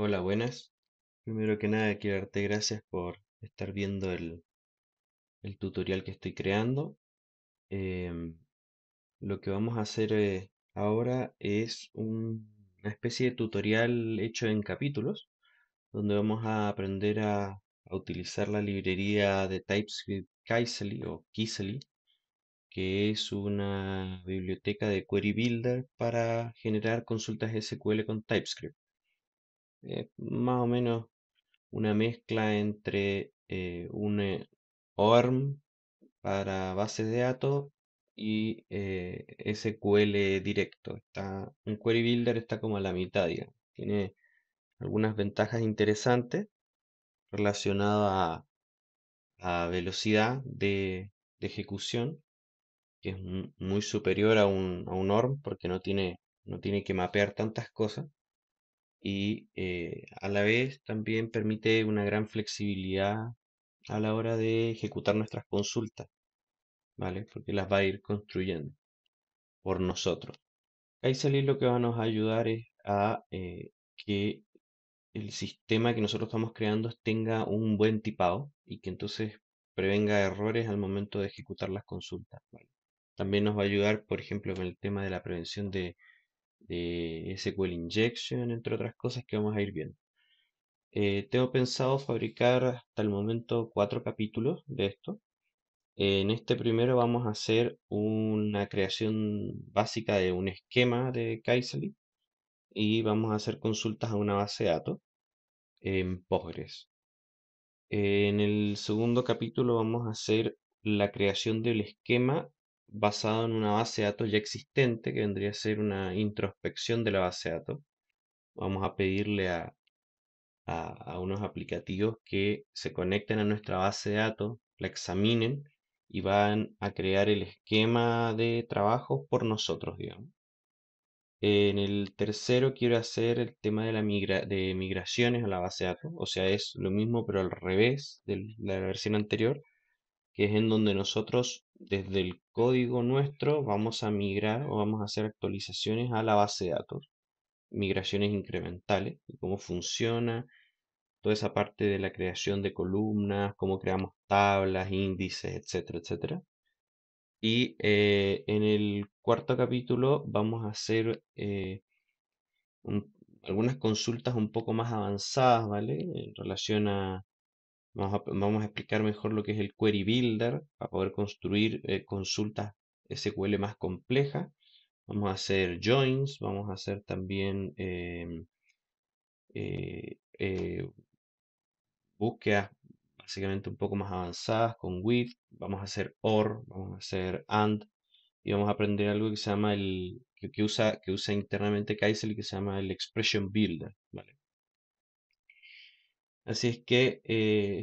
Hola, buenas. Primero que nada, quiero darte gracias por estar viendo el tutorial que estoy creando. Em, lo que vamos a hacer ahora es una especie de tutorial hecho en capítulos, donde vamos a aprender a utilizar la librería de TypeScript Kaiserly o Kisely, que es una biblioteca de Query Builder para generar consultas SQL con TypeScript. Más o menos una mezcla entre un ORM para bases de datos y SQL directo. Un Query Builder está como a la mitad, digamos. Tiene algunas ventajas interesantes relacionadas a velocidad de ejecución, que es muy superior a un ORM porque no tiene que mapear tantas cosas y a la vez también permite una gran flexibilidad a la hora de ejecutar nuestras consultas, ¿vale? Porque las va a ir construyendo por nosotros. Kaiserly lo que va a nos ayudar es a que el sistema que nosotros estamos creando tenga un buen tipado y que entonces prevenga errores al momento de ejecutar las consultas, ¿vale? También nos va a ayudar, por ejemplo, con el tema de la prevención de SQL injection, entre otras cosas que vamos a ir viendo. Tengo pensado fabricar hasta el momento 4 capítulos de esto. En este primero vamos a hacer una creación básica de un esquema de Kaiserly y vamos a hacer consultas a una base de datos en Postgres. En el segundo capítulo vamos a hacer la creación del esquema basado en una base de datos ya existente, que vendría a ser una introspección de la base de datos. Vamos a pedirle a unos aplicativos que se conecten a nuestra base de datos, la examinen y van a crear el esquema de trabajo por nosotros, digamos. En el tercero quiero hacer el tema de de migraciones a la base de datos, o sea, es lo mismo pero al revés de la versión anterior, que es en donde nosotros desde el código nuestro vamos a migrar o vamos a hacer actualizaciones a la base de datos, migraciones incrementales, y cómo funciona toda esa parte de la creación de columnas, cómo creamos tablas, índices, etcétera, etcétera. Y en el cuarto capítulo vamos a hacer un- algunas consultas un poco más avanzadas, ¿vale? En relación a, vamos a explicar mejor lo que es el Query Builder para poder construir consultas SQL más complejas. Vamos a hacer joins, vamos a hacer también eh, eh, búsquedas básicamente un poco más avanzadas con with, vamos a hacer or, vamos a hacer and y vamos a aprender algo que se llama que usa internamente Kaiser y que se llama el Expression Builder, ¿vale? Así es que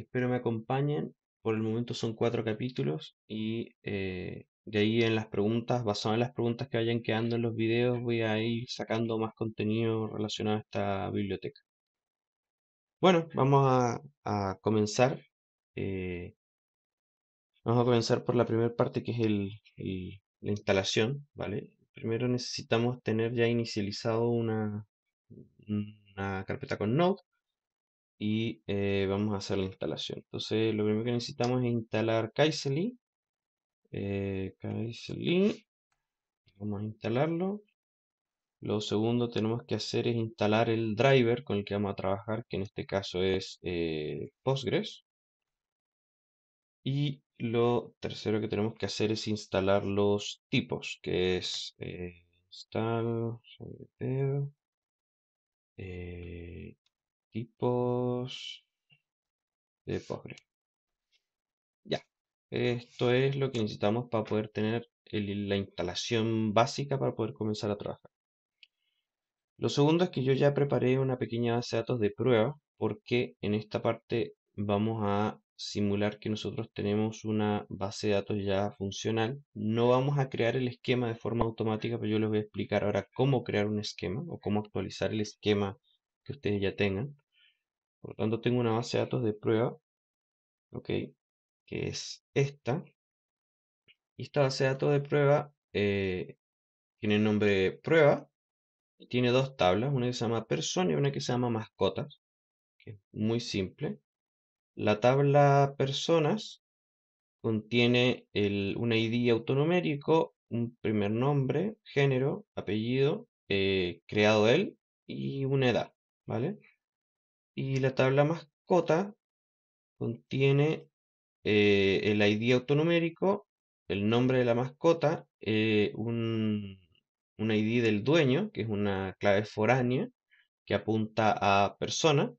espero me acompañen. Por el momento son 4 capítulos y de ahí en las preguntas, basado en las preguntas que vayan quedando en los videos, voy a ir sacando más contenido relacionado a esta biblioteca. Bueno, a comenzar. eh, Vamos a comenzar por la primera parte que es la instalación, ¿vale? Primero necesitamos tener ya inicializado una carpeta con Node y vamos a hacer la instalación. Entonces, lo primero que necesitamos es instalar Kaiserly. Kaiserly, vamos a instalarlo. Lo segundo tenemos que hacer es instalar el driver con el que vamos a trabajar, que en este caso es Postgres. Y lo tercero que tenemos que hacer es instalar los tipos, que es install sobre tipos de Postgres. Ya, esto es lo que necesitamos para poder tener la instalación básica para poder comenzar a trabajar. Lo segundo es que yo ya preparé una pequeña base de datos de prueba porque en esta parte vamos a simular que nosotros tenemos una base de datos ya funcional. No vamos a crear el esquema de forma automática, pero yo les voy a explicar ahora cómo crear un esquema o cómo actualizar el esquema que ustedes ya tengan. Por lo tanto, tengo una base de datos de prueba, ¿ok? Que es esta. Y esta base de datos de prueba tiene el nombre prueba tiene dos tablas, una que se llama persona y una que se llama mascotas, que es muy simple. La tabla personas contiene un ID autonumérico, un primer nombre, género, apellido, creado él y una edad, ¿vale? Y la tabla mascota contiene el ID autonumérico, el nombre de la mascota, un ID del dueño, que es una clave foránea que apunta a persona,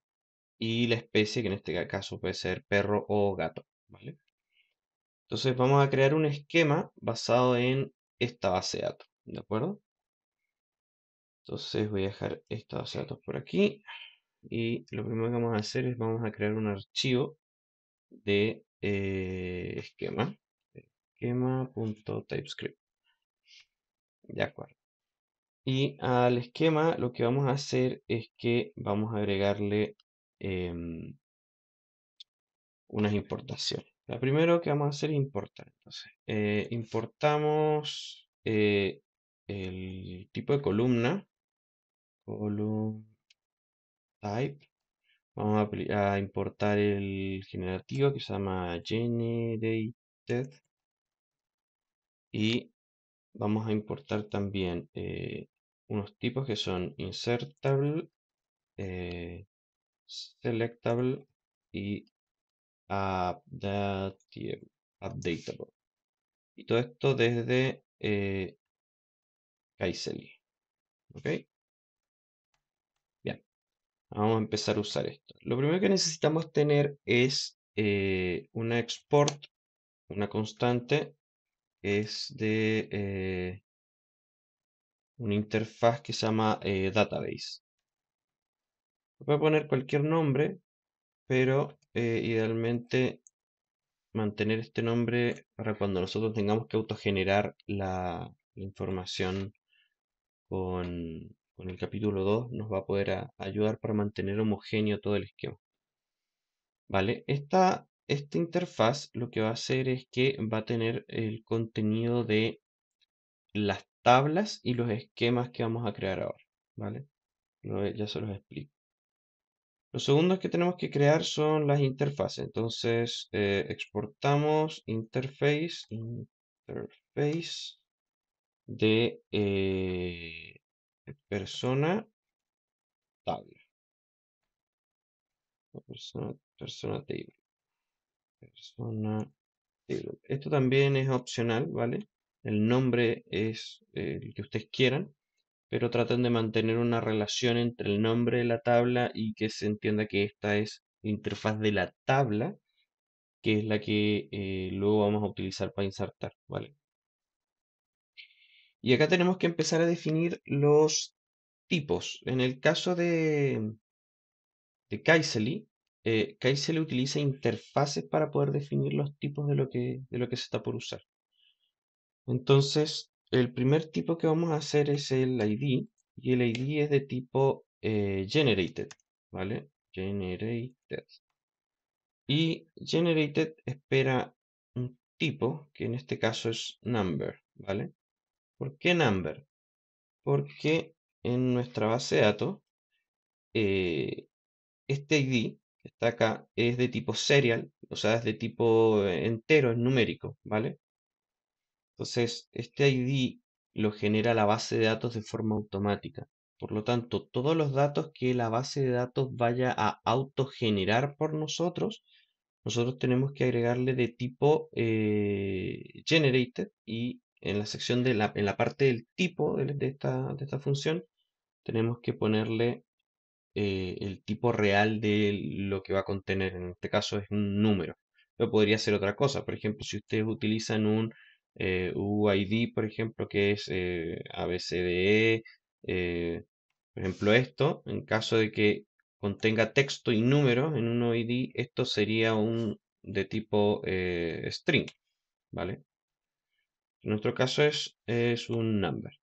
y la especie, que en este caso puede ser perro o gato, ¿vale? Entonces vamos a crear un esquema basado en esta base de datos, ¿de acuerdo? Entonces voy a dejar esta base de datos por aquí y lo primero que vamos a hacer es vamos a crear un archivo de esquema, esquema.typescript, de acuerdo. Y al esquema lo que vamos a hacer es que vamos a agregarle unas importaciones. Lo primero que vamos a hacer es importar. Entonces, importamos el tipo de columna, column type. Vamos a importar el generativo que se llama generated y vamos a importar también unos tipos que son insertable, eh, selectable y updatable. Y todo esto desde Kaiseli. ¿Ok? Bien, vamos a empezar a usar esto. Lo primero que necesitamos tener es una export, una constante, que es de una interfaz que se llama database. Puede poner cualquier nombre, pero idealmente mantener este nombre para cuando nosotros tengamos que autogenerar la información con el capítulo 2 nos va a poder ayudar para mantener homogéneo todo el esquema. ¿Vale? Esta interfaz lo que va a hacer es que va a tener el contenido de las tablas y los esquemas que vamos a crear ahora. ¿Vale? Ya se los explico. Lo segundo que tenemos que crear son las interfaces. Entonces, exportamos interface de persona tabla. Persona table. Persona table. Esto también es opcional, ¿vale? El nombre es el que ustedes quieran, pero traten de mantener una relación entre el nombre de la tabla y que se entienda que esta es la interfaz de la tabla, que es la que luego vamos a utilizar para insertar, ¿vale? Y acá tenemos que empezar a definir los tipos. En el caso de Kaiseli, Kaiseli utiliza interfaces para poder definir los tipos de lo que se está por usar. Entonces, el primer tipo que vamos a hacer es el ID, y el ID es de tipo generated, ¿vale? Generated. Y generated espera un tipo, que en este caso es number, ¿vale? ¿Por qué number? Porque en nuestra base de datos, eh, este ID que está acá es de tipo serial, o sea, es de tipo entero, es numérico, ¿vale? Entonces, este ID lo genera la base de datos de forma automática. Por lo tanto, todos los datos que la base de datos vaya a autogenerar por nosotros, nosotros tenemos que agregarle de tipo generated y en la sección en la parte del tipo de esta función, tenemos que ponerle el tipo real de lo que va a contener. En este caso es un número. Pero podría ser otra cosa. Por ejemplo, si ustedes utilizan un UID, por ejemplo, que es ABCDE, por ejemplo, esto, en caso de que contenga texto y números en un UID, esto sería un de tipo string, ¿vale? En nuestro caso es un number,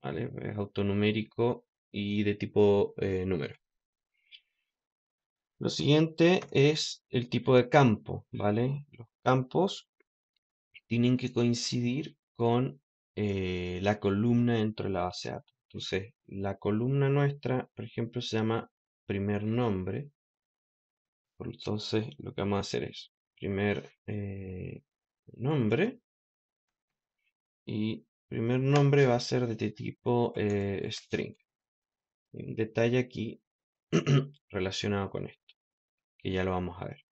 ¿vale? Es autonumérico y de tipo número. Lo siguiente es el tipo de campo, ¿vale? Los campos tienen que coincidir con la columna dentro de la base de datos. Entonces, la columna nuestra, por ejemplo, se llama primer nombre. Entonces, lo que vamos a hacer es primer nombre. Y primer nombre va a ser de tipo string. Un detalle aquí relacionado con esto, que ya lo vamos a ver.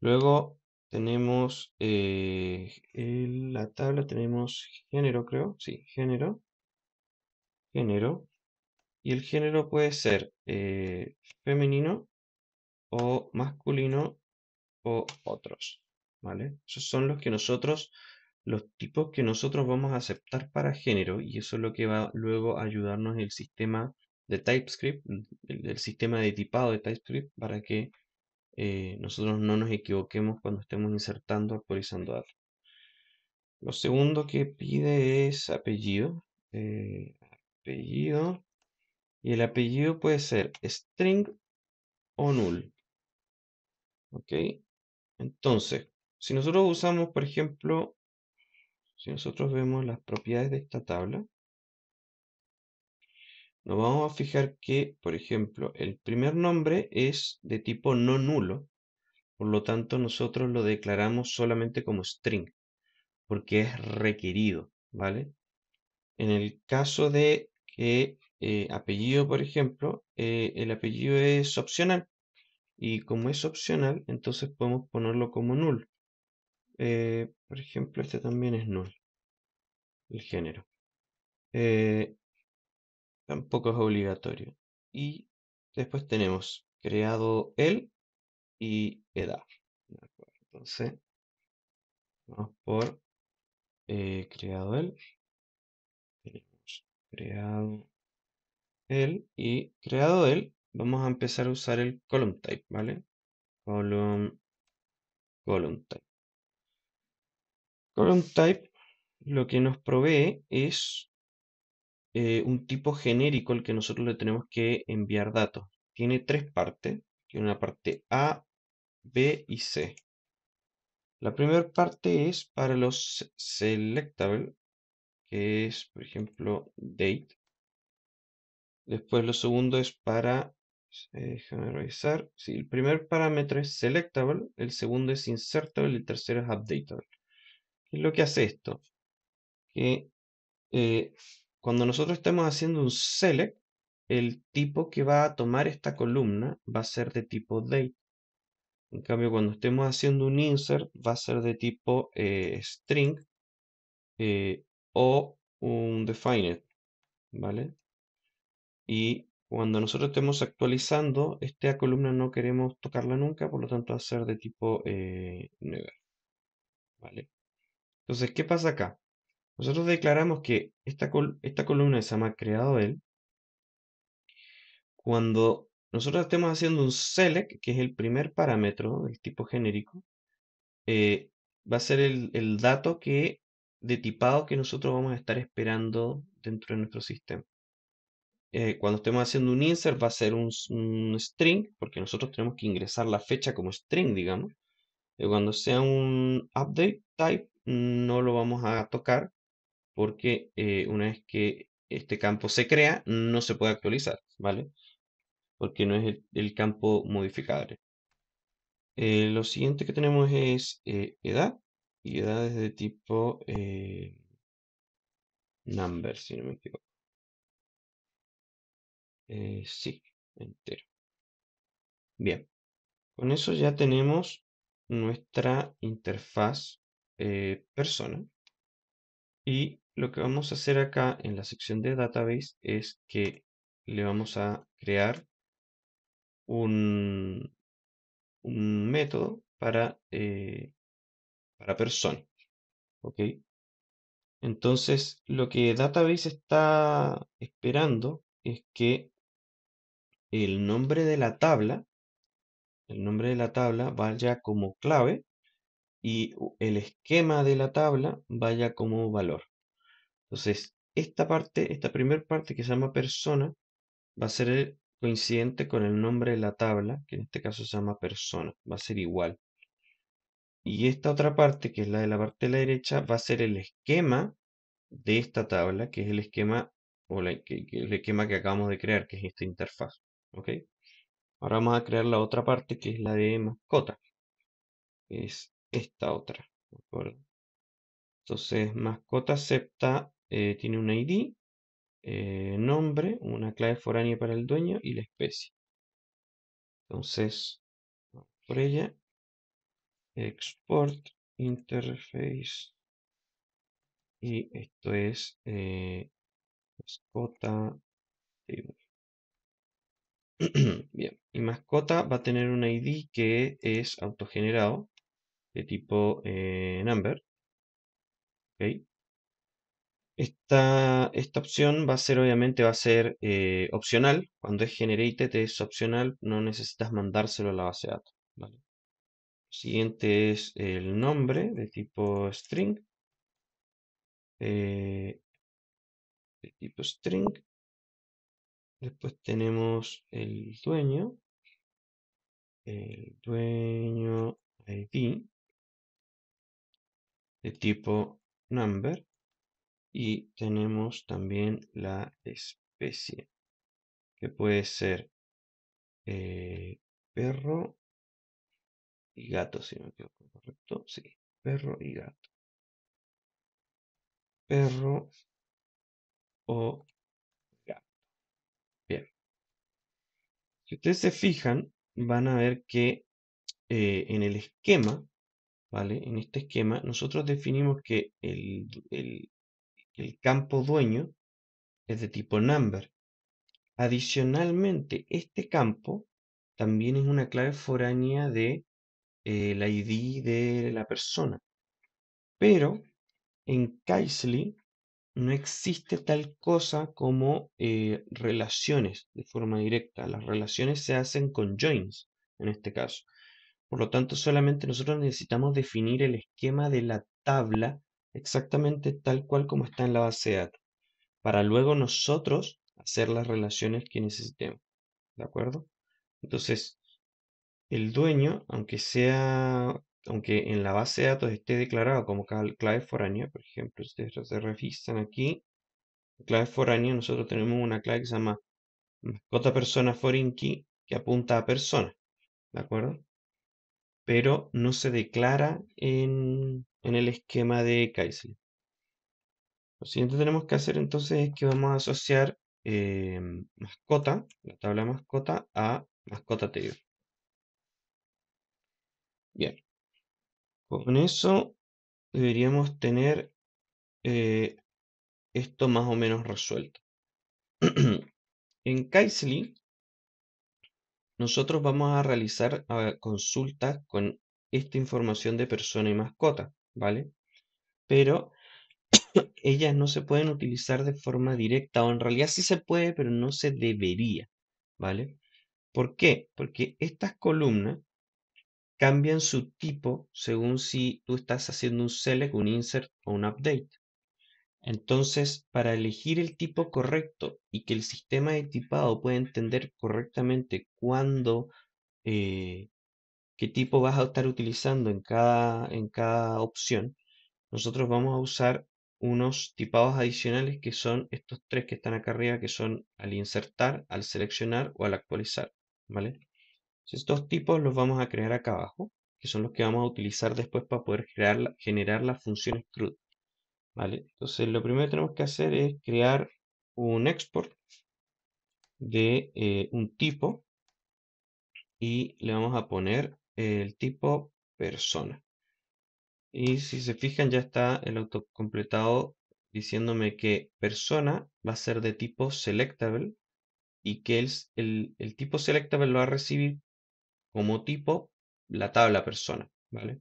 Luego tenemos en la tabla tenemos género, creo. Sí, género. Género. Y el género puede ser femenino o masculino o otros. ¿Vale? Esos son los tipos que nosotros vamos a aceptar para género. Y eso es lo que va luego a ayudarnos el sistema de TypeScript, el sistema de tipado de TypeScript, para que nosotros no nos equivoquemos cuando estemos insertando, actualizando datos. Lo segundo que pide es apellido. Apellido. Y el apellido puede ser string o null. ¿Ok? Entonces, si nosotros usamos, por ejemplo, si nosotros vemos las propiedades de esta tabla, nos vamos a fijar que, por ejemplo, el primer nombre es de tipo no nulo. Por lo tanto, nosotros lo declaramos solamente como string, porque es requerido, ¿vale? En el caso de que apellido, por ejemplo, el apellido es opcional. Y como es opcional, entonces podemos ponerlo como null. Por ejemplo, este también es null, el género. Eh, Tampoco es obligatorio. Y después tenemos creado él y edad. ¿De acuerdo? Entonces, vamos por creado él. Tenemos creado él y creado él. Vamos a empezar a usar el column type, ¿vale? Column type. Column type lo que nos provee es un tipo genérico al que nosotros le tenemos que enviar datos. Tiene tres partes. Tiene una parte A, B y C. La primera parte es para los selectable, que es, por ejemplo, date. Después lo segundo es para, déjame revisar. Sí, el primer parámetro es selectable, el segundo es insertable y el tercero es updatable. ¿Qué es lo que hace esto? Que eh, cuando nosotros estamos haciendo un select, el tipo que va a tomar esta columna va a ser de tipo date. En cambio, cuando estemos haciendo un insert, va a ser de tipo string o un defined, ¿vale? Y cuando nosotros estemos actualizando, esta columna no queremos tocarla nunca, por lo tanto va a ser de tipo never, ¿vale? Entonces, ¿qué pasa acá? Nosotros declaramos que esta columna se llama creado él. Cuando nosotros estemos haciendo un select, que es el primer parámetro del tipo genérico, eh, va a ser el dato de tipado que nosotros vamos a estar esperando dentro de nuestro sistema. Cuando estemos haciendo un insert va a ser un string, porque nosotros tenemos que ingresar la fecha como string, digamos. Cuando sea un update type, no lo vamos a tocar, porque una vez que este campo se crea, no se puede actualizar, ¿vale? Porque no es el campo modificable. Lo siguiente que tenemos es edad, y edad es de tipo number, si no me equivoco. Sí, entero. Bien, con eso ya tenemos nuestra interfaz persona. Y lo que vamos a hacer acá en la sección de database es que le vamos a crear un, un método para persona. ¿Ok? Entonces, lo que database está esperando es que el nombre de la tabla, el nombre de la tabla vaya como clave y el esquema de la tabla vaya como valor. Entonces, esta primera parte que se llama persona, va a ser coincidente con el nombre de la tabla, que en este caso se llama persona, va a ser igual. Y esta otra parte, que es la de la parte de la derecha, va a ser el esquema de esta tabla, que es el esquema o el esquema que acabamos de crear, que es esta interfaz. ¿Ok? Ahora vamos a crear la otra parte que es la de mascota, que es esta otra. ¿De acuerdo? Entonces, mascota acepta, tiene un ID, nombre, una clave foránea para el dueño y la especie. Entonces, vamos por ella, export interface, y esto es mascota table. Bien, y mascota va a tener un ID que es autogenerado de tipo number. ¿Ok? Esta opción va a ser, obviamente, va a ser opcional. Cuando es generated es opcional, no necesitas mandárselo a la base de datos. ¿Vale? Siguiente es el nombre de tipo string. eh, de tipo string. Después tenemos el dueño ID de tipo number. Y tenemos también la especie, que puede ser eh, perro y gato, si no me equivoco, ¿correcto? Sí, perro y gato. Perro o gato. Bien. Si ustedes se fijan, van a ver que en el esquema, ¿vale? En este esquema, nosotros definimos que el campo dueño es de tipo number. Adicionalmente, este campo también es una clave foránea de la ID de la persona. Pero en Keisley no existe tal cosa como relaciones de forma directa. Las relaciones se hacen con joins, en este caso. Por lo tanto, solamente nosotros necesitamos definir el esquema de la tabla exactamente tal cual como está en la base de datos, para luego nosotros hacer las relaciones que necesitemos. ¿De acuerdo? Entonces, el dueño, aunque en la base de datos esté declarado como clave foránea, por ejemplo, si ustedes se revisan aquí, clave foránea, nosotros tenemos una clave que se llama mascota persona foreign key, que apunta a persona, ¿de acuerdo? Pero no se declara en el esquema de Kaiser. Lo siguiente que tenemos que hacer entonces es que vamos a asociar mascota, la tabla mascota, a mascota table. Bien, con eso deberíamos tener eh, esto más o menos resuelto. En Kaiser nosotros vamos a realizar consultas con esta información de persona y mascota, ¿vale? Pero ellas no se pueden utilizar de forma directa, o en realidad sí se puede, pero no se debería, ¿vale? ¿Por qué? Porque estas columnas cambian su tipo según si tú estás haciendo un select, un insert o un update. Entonces, para elegir el tipo correcto y que el sistema de tipado pueda entender correctamente eh, qué tipo vas a estar utilizando en cada opción, nosotros vamos a usar unos tipados adicionales que son estos tres que están acá arriba, que son al insertar, al seleccionar o al actualizar, ¿vale? Estos tipos los vamos a crear acá abajo, que son los que vamos a utilizar después para poder generar las funciones CRUD, ¿vale? Entonces, lo primero que tenemos que hacer es crear un export de un tipo y le vamos a poner el tipo persona. Y si se fijan, ya está el autocompletado diciéndome que persona va a ser de tipo selectable y que el tipo selectable lo va a recibir como tipo la tabla persona, ¿vale?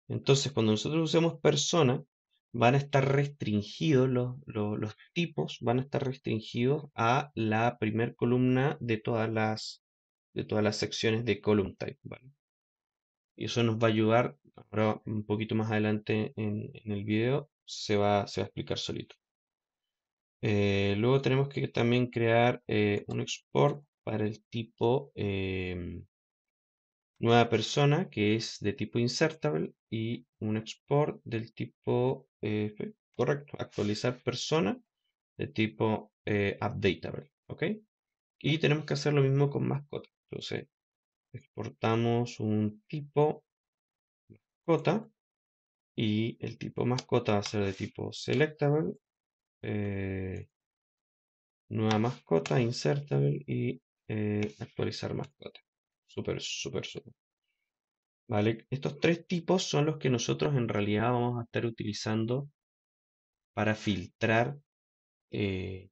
Entonces, cuando nosotros usemos persona, van a estar restringidos los tipos, van a estar restringidos a la primer columna de todas las secciones de column type, ¿vale? Y eso nos va a ayudar, ahora un poquito más adelante en el video, se va a explicar solito. Luego tenemos que también crear un export para el tipo nueva persona, que es de tipo insertable, y un export del tipo, correcto, actualizar persona, de tipo updatable, ¿ok? Y tenemos que hacer lo mismo con mascota. Entonces, exportamos un tipo mascota y el tipo mascota va a ser de tipo selectable, eh, nueva mascota, insertable y actualizar mascota. Súper, súper, súper. ¿Vale? Estos tres tipos son los que nosotros en realidad vamos a estar utilizando para filtrar, eh,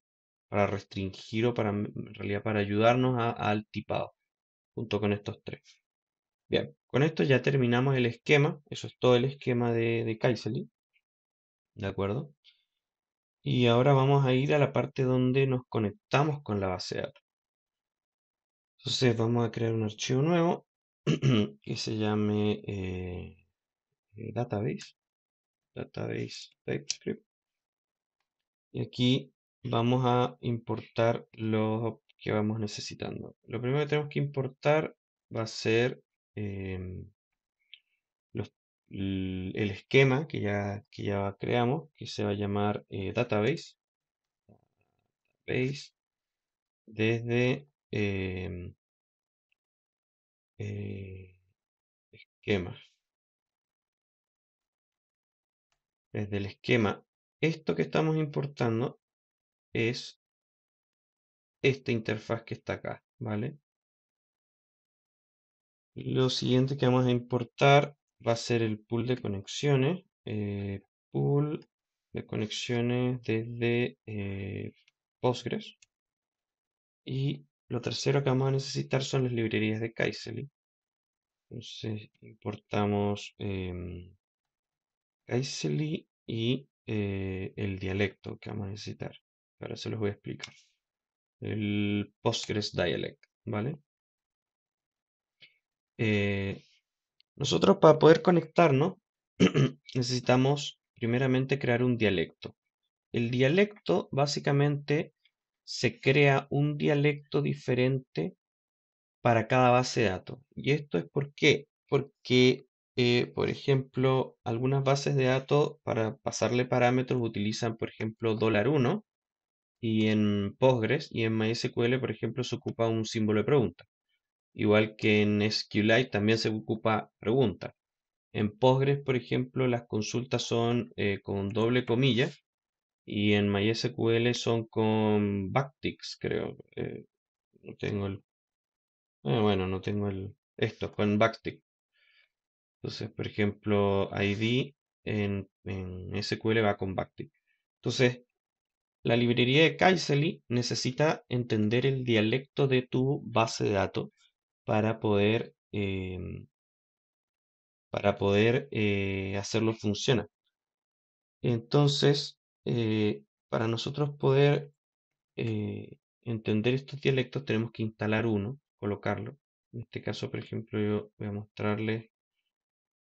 para restringir o para, en realidad, para ayudarnos al tipado, junto con estos tres. Bien, con esto ya terminamos el esquema. Eso es todo el esquema de Kaiserly, ¿de acuerdo? Y ahora vamos a ir a la parte donde nos conectamos con la base de datos. Entonces vamos a crear un archivo nuevo que se llame database, database TypeScript. Y aquí vamos a importar lo que vamos necesitando. Lo primero que tenemos que importar va a ser em, los- el esquema que ya creamos, que se va a llamar database, base, desde eh, esquema, desde el esquema. Esto que estamos importando es esta interfaz que está acá, ¿vale? Lo siguiente que vamos a importar va a ser el pool de conexiones. Pool de conexiones desde Postgres. Y lo tercero que vamos a necesitar son las librerías de Kaiserly. Entonces importamos Kaiserly y el dialecto que vamos a necesitar. Ahora se los voy a explicar. El Postgres Dialect, ¿vale? Eh, Nosotros para poder conectarnos necesitamos primeramente crear un dialecto. El dialecto básicamente se crea un dialecto diferente para cada base de datos. ¿Y esto es por qué? Porque, por ejemplo, algunas bases de datos para pasarle parámetros utilizan, por ejemplo, $1 y en Postgres y en MySQL, por ejemplo, se ocupa un símbolo de pregunta. Igual que en SQLite también se ocupa pregunta. En Postgres, por ejemplo, las consultas son con doble comilla y en MySQL son con backticks, creo. No tengo bueno, no tengo esto, con backtick. Entonces, por ejemplo, ID en SQL va con backtick. Entonces, la librería de Kaiserly necesita entender el dialecto de tu base de datos para poder hacerlo funcionar. Entonces, para nosotros poder entender estos dialectos tenemos que instalar uno, colocarlo. En este caso, por ejemplo, yo voy a mostrarles,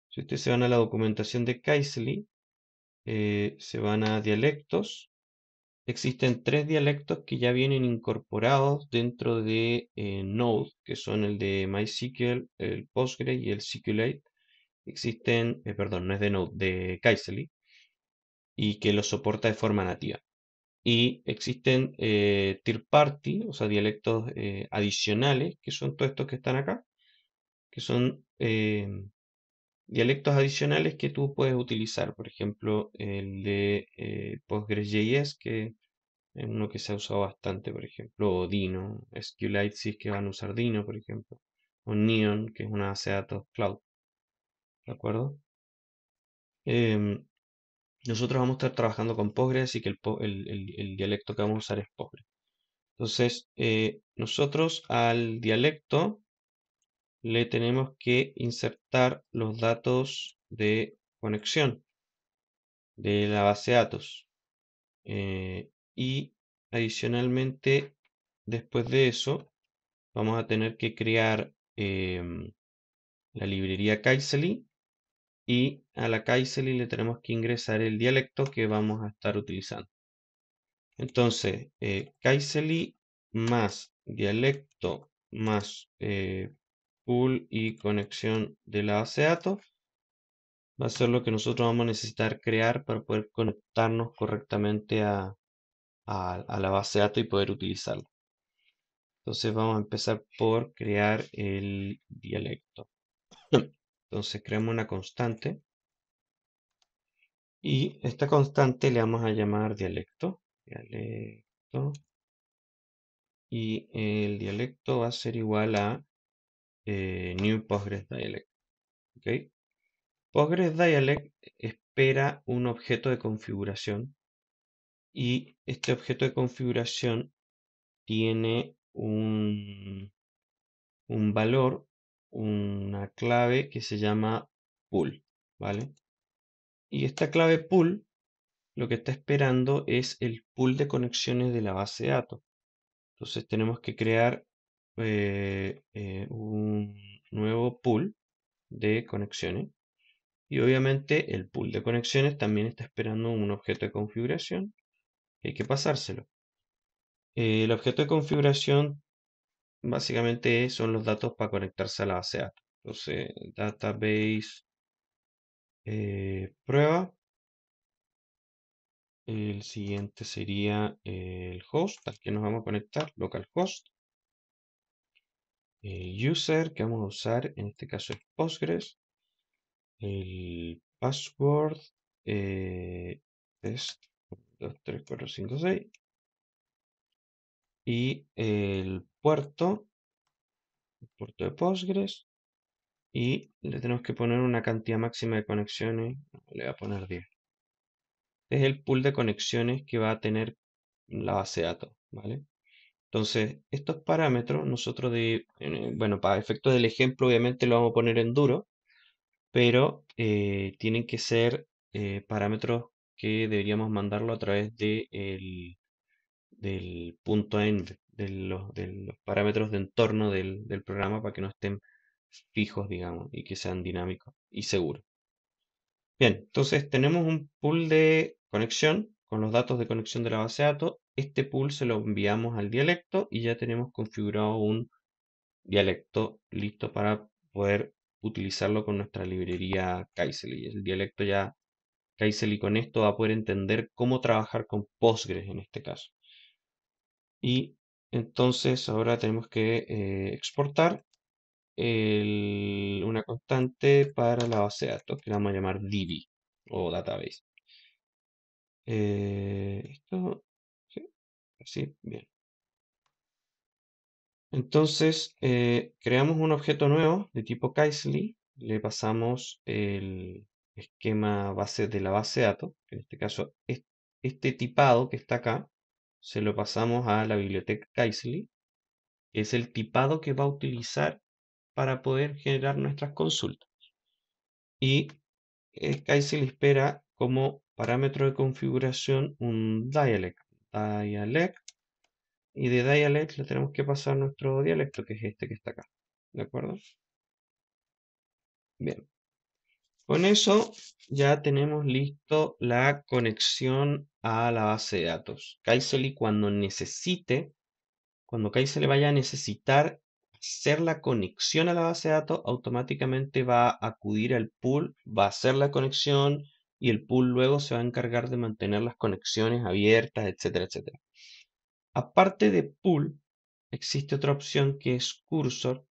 si ustedes se van a la documentación de Kaiserly, se van a dialectos. Existen tres dialectos que ya vienen incorporados dentro de Node, que son el de MySQL, el Postgre y el SQLite. Existen, perdón, no es de Node, de Kaiserly, y que lo soporta de forma nativa. Y existen third party, o sea, dialectos adicionales, que son todos estos que están acá, que son dialectos adicionales que tú puedes utilizar. Por ejemplo, el de PostgreSJS, que es uno que se ha usado bastante, por ejemplo, o Dino, SQLite, si es que van a usar Dino, por ejemplo, o Neon, que es una base de datos cloud, ¿de acuerdo? Em, Nosotros vamos a estar trabajando con Postgres, así que el dialecto que vamos a usar es Postgres. Entonces, nosotros al dialecto le tenemos que insertar los datos de conexión de la base de datos. Y adicionalmente, después de eso, vamos a tener que crear la librería Kaiserly y a la Kaiserly le tenemos que ingresar el dialecto que vamos a estar utilizando. Entonces, Kaiserly más dialecto más pool y conexión de la base de datos va a ser lo que nosotros vamos a necesitar crear para poder conectarnos correctamente a la base de datos y poder utilizarla. Entonces vamos a empezar por crear el dialecto. Entonces creamos una constante y esta constante le vamos a llamar dialecto. Dialecto. Y el dialecto va a ser igual a new Postgres dialect. ¿Ok? Postgres dialect espera un objeto de configuración y este objeto de configuración tiene un valor, una clave que se llama pool, ¿vale? Y esta clave pool lo que está esperando es el pool de conexiones de la base de datos. Entonces tenemos que crear un nuevo pool de conexiones. Y obviamente el pool de conexiones también está esperando un objeto de configuración que hay que pasárselo. El objeto de configuración básicamente son los datos para conectarse a la base de datos. Entonces, database prueba. El siguiente sería el host al que nos vamos a conectar, localhost. El user que vamos a usar, en este caso es Postgres. El password es 23456. Y el puerto de Postgres. Y le tenemos que poner una cantidad máxima de conexiones. Le voy a poner 10. Es el pool de conexiones que va a tener la base de datos, ¿vale? Entonces, estos parámetros, nosotros bueno, para efectos del ejemplo, obviamente lo vamos a poner en duro, pero tienen que ser parámetros que deberíamos mandarlo a través del punto end, de los parámetros de entorno del programa para que no estén fijos, digamos, y que sean dinámicos y seguros. Bien, entonces tenemos un pool de conexión con los datos de conexión de la base de datos. Este pool se lo enviamos al dialecto y ya tenemos configurado un dialecto listo para poder utilizarlo con nuestra librería Kaiserly. El dialecto ya Kaiserly con esto va a poder entender cómo trabajar con Postgres en este caso. Y entonces ahora tenemos que exportar una constante para la base de datos que la vamos a llamar DB o database. Esto, sí, así, bien. Entonces, creamos un objeto nuevo de tipo Kaiserly, le pasamos el esquema base de la base de datos, que en este caso este tipado que está acá, se lo pasamos a la biblioteca Kaiserly, que es el tipado que va a utilizar para poder generar nuestras consultas. Y Kaiserly espera como parámetro de configuración un dialect. Dialect. Y de dialect le tenemos que pasar nuestro dialecto, que es este que está acá. ¿De acuerdo? Bien. Con eso ya tenemos listo la conexión a la base de datos. Kaiserly cuando Kaiserly vaya a necesitar hacer la conexión a la base de datos, automáticamente va a acudir al pool, va a hacer la conexión y el pool luego se va a encargar de mantener las conexiones abiertas, etcétera, etcétera. Aparte de pool, existe otra opción que es cursor,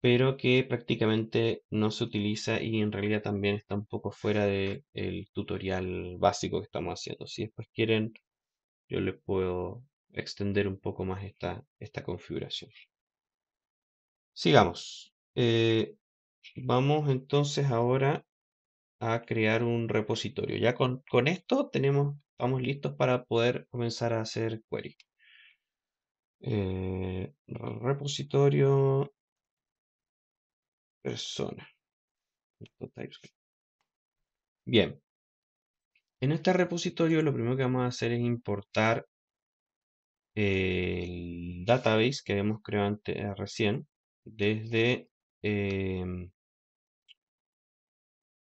pero que prácticamente no se utiliza y en realidad también está un poco fuera del tutorial básico que estamos haciendo. Si después quieren, yo les puedo extender un poco más esta configuración. Sigamos. Vamos entonces ahora a crear un repositorio. Ya con esto estamos listos para poder comenzar a hacer query. Repositorio persona. Bien, en este repositorio lo primero que vamos a hacer es importar el database que habíamos creado recién desde, em,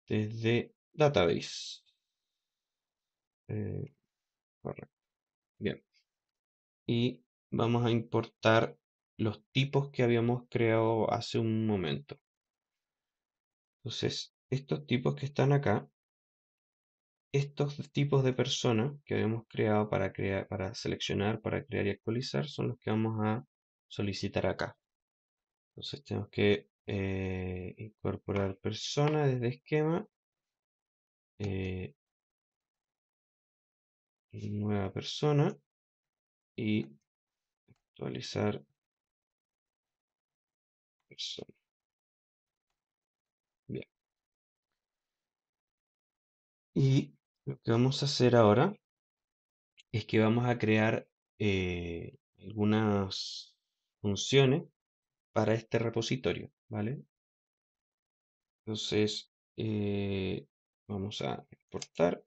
desde database. Eh, correcto. Bien. Y vamos a importar los tipos que habíamos creado hace un momento. Entonces, estos tipos que están acá estos tipos de personas que habíamos creado para seleccionar, para crear y actualizar, son los que vamos a solicitar acá. Entonces tenemos que incorporar persona desde esquema, eh, nueva persona y actualizar persona. Bien. Y lo que vamos a hacer ahora es que vamos a crear algunas funciones para este repositorio, ¿vale? Entonces, vamos a exportar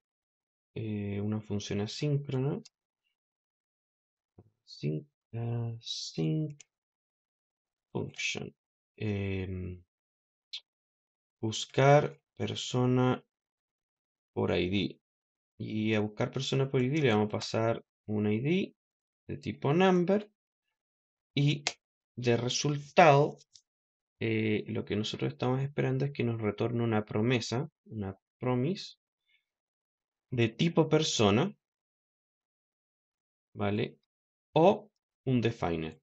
una función asíncrona, sync function. Em, buscar persona por ID. Y a buscar persona por ID le vamos a pasar un ID de tipo number y de resultado lo que nosotros estamos esperando es que nos retorne una promesa, una promise de tipo persona, ¿vale? O un definer.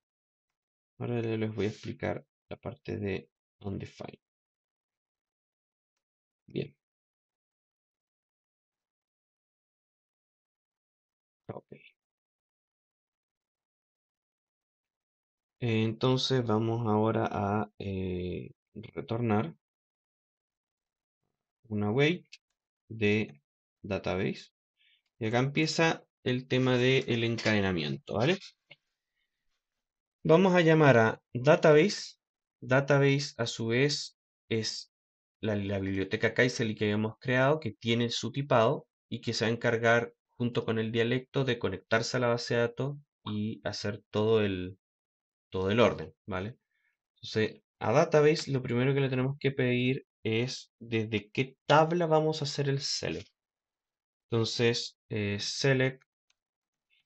Ahora les voy a explicar la parte de undefined. Bien, ok. Entonces vamos ahora a retornar una wait de database. Y acá empieza el tema del encadenamiento, ¿vale? Vamos a llamar a database. Database a su vez es la biblioteca Kaiser que habíamos creado, que tiene su tipado y que se va a encargar junto con el dialecto de conectarse a la base de datos y hacer todo el orden, ¿vale? Entonces, a database lo primero que le tenemos que pedir es desde qué tabla vamos a hacer el select. Entonces, select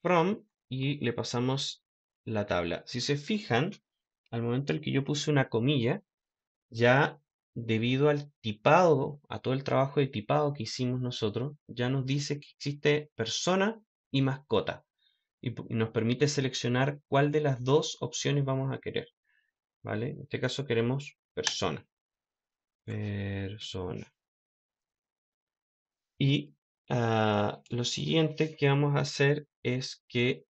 from y le pasamos la tabla. Si se fijan, al momento en que yo puse una comilla, ya debido al tipado, a todo el trabajo de tipado que hicimos nosotros, ya nos dice que existe persona y mascota. Y nos permite seleccionar cuál de las dos opciones vamos a querer. ¿Vale? En este caso queremos persona. Persona. Y lo siguiente que vamos a hacer es que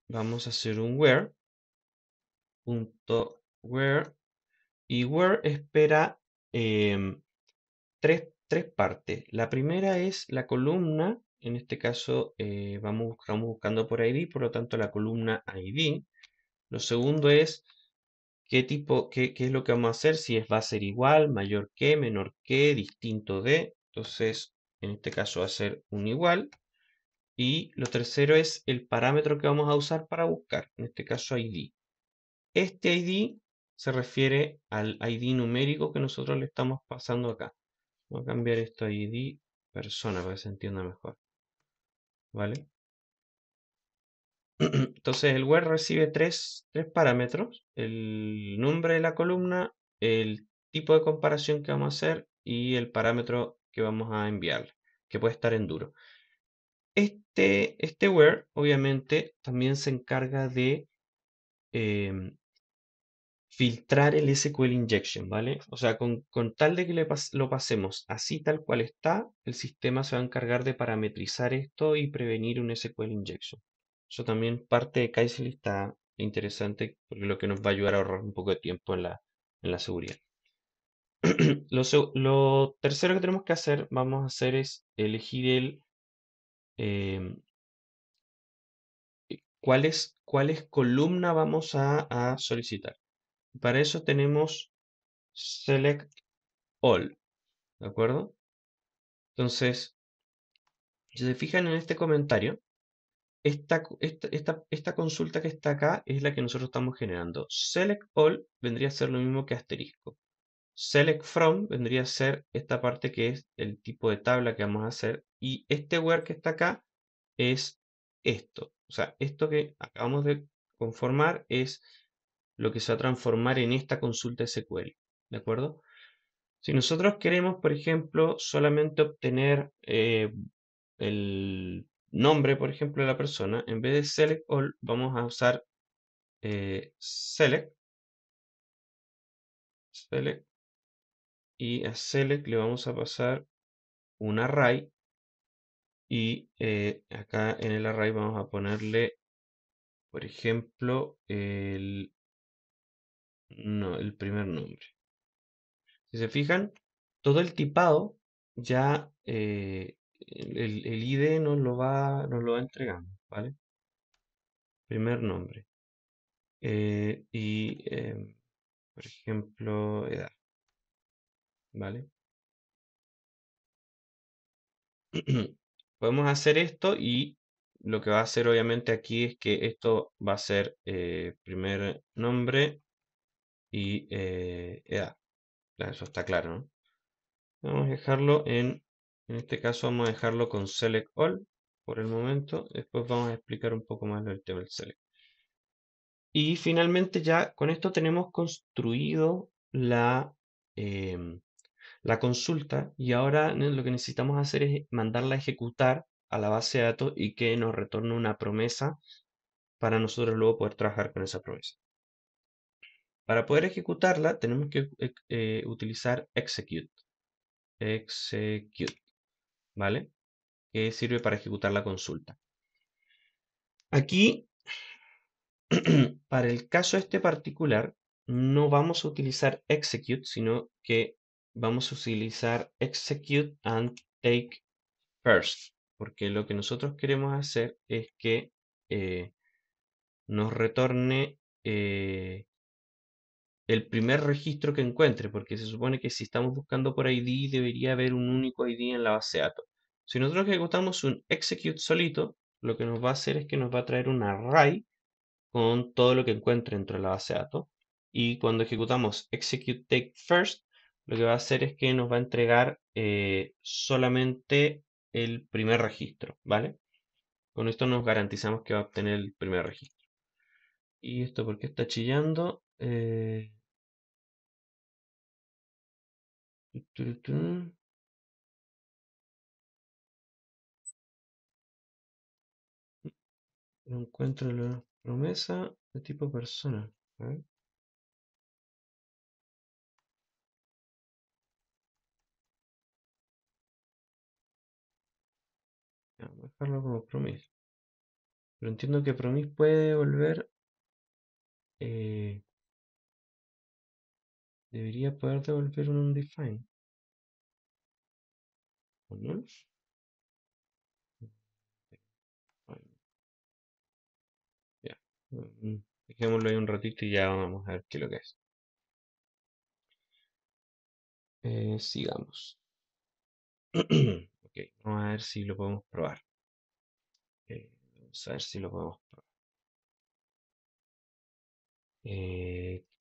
vamos a hacer un where, y where espera tres partes. La primera es la columna, en este caso estamos buscando por ID, por lo tanto la columna ID. Lo segundo es qué es lo que vamos a hacer, si va a ser igual, mayor que, menor que, distinto de. Entonces, en este caso va a ser un igual. Y lo tercero es el parámetro que vamos a usar para buscar, en este caso ID. Este ID se refiere al ID numérico que nosotros le estamos pasando acá. Voy a cambiar esto a ID persona para que se entienda mejor. ¿Vale? Entonces el where recibe tres parámetros: el nombre de la columna, el tipo de comparación que vamos a hacer y el parámetro que vamos a enviarle, que puede estar en duro. Este where obviamente también se encarga de em, filtrar el SQL injection, ¿vale? O sea, con tal de que lo pasemos así tal cual está, el sistema se va a encargar de parametrizar esto y prevenir un SQL injection. Eso también parte de Kaizen está interesante porque lo que nos va a ayudar a ahorrar un poco de tiempo en la seguridad. Lo tercero que tenemos que hacer, vamos a hacer es elegir em, cuáles columna vamos a solicitar. Para eso tenemos select all, ¿de acuerdo? Entonces, si se fijan en este comentario, esta consulta que está acá es la que nosotros estamos generando. Select all vendría a ser lo mismo que asterisco. Select from vendría a ser esta parte que es el tipo de tabla que vamos a hacer. Y este where que está acá es esto. O sea, esto que acabamos de conformar es lo que se va a transformar en esta consulta SQL. ¿De acuerdo? Si nosotros queremos, por ejemplo, solamente obtener el nombre, por ejemplo, de la persona, en vez de select all, vamos a usar select, y a select le vamos a pasar un array y acá en el array vamos a ponerle, por ejemplo, no, el primer nombre. Si se fijan, todo el tipado ya el ID nos lo va entregando, ¿vale? Primer nombre. Y, por ejemplo, edad, ¿vale? Podemos hacer esto y lo que va a hacer obviamente aquí es que esto va a ser primer nombre y edad. Claro, eso está claro, ¿no? Vamos a dejarlo en este caso vamos a dejarlo con select all por el momento. Después vamos a explicar un poco más el tema del select. Y finalmente ya con esto tenemos construido em, la consulta y ahora lo que necesitamos hacer es mandarla a ejecutar a la base de datos y que nos retorne una promesa para nosotros luego poder trabajar con esa promesa. Para poder ejecutarla tenemos que utilizar execute, ¿vale? Que sirve para ejecutar la consulta. Aquí, para el caso este particular, no vamos a utilizar execute, sino que vamos a utilizar execute and take first, porque lo que nosotros queremos hacer es que nos retorne el primer registro que encuentre, porque se supone que si estamos buscando por ID debería haber un único ID en la base de datos. Si nosotros ejecutamos un execute solito, lo que nos va a hacer es que nos va a traer un array con todo lo que encuentre dentro de la base de datos. Y cuando ejecutamos execute take first, lo que va a hacer es que nos va a entregar solamente el primer registro, ¿vale? Con esto nos garantizamos que va a obtener el primer registro. ¿Y esto por qué está chillando? No encuentro la promesa de tipo persona. A ver, ya, voy a dejarlo como promise. Pero entiendo que promise puede devolver. eh, Debería poder devolver un undefined. ¿O no? Bueno, ya. Dejémoslo ahí un ratito y ya vamos a ver qué es lo que es. Sigamos. Ok, vamos a ver si lo podemos probar. Vamos a ver si lo podemos probar.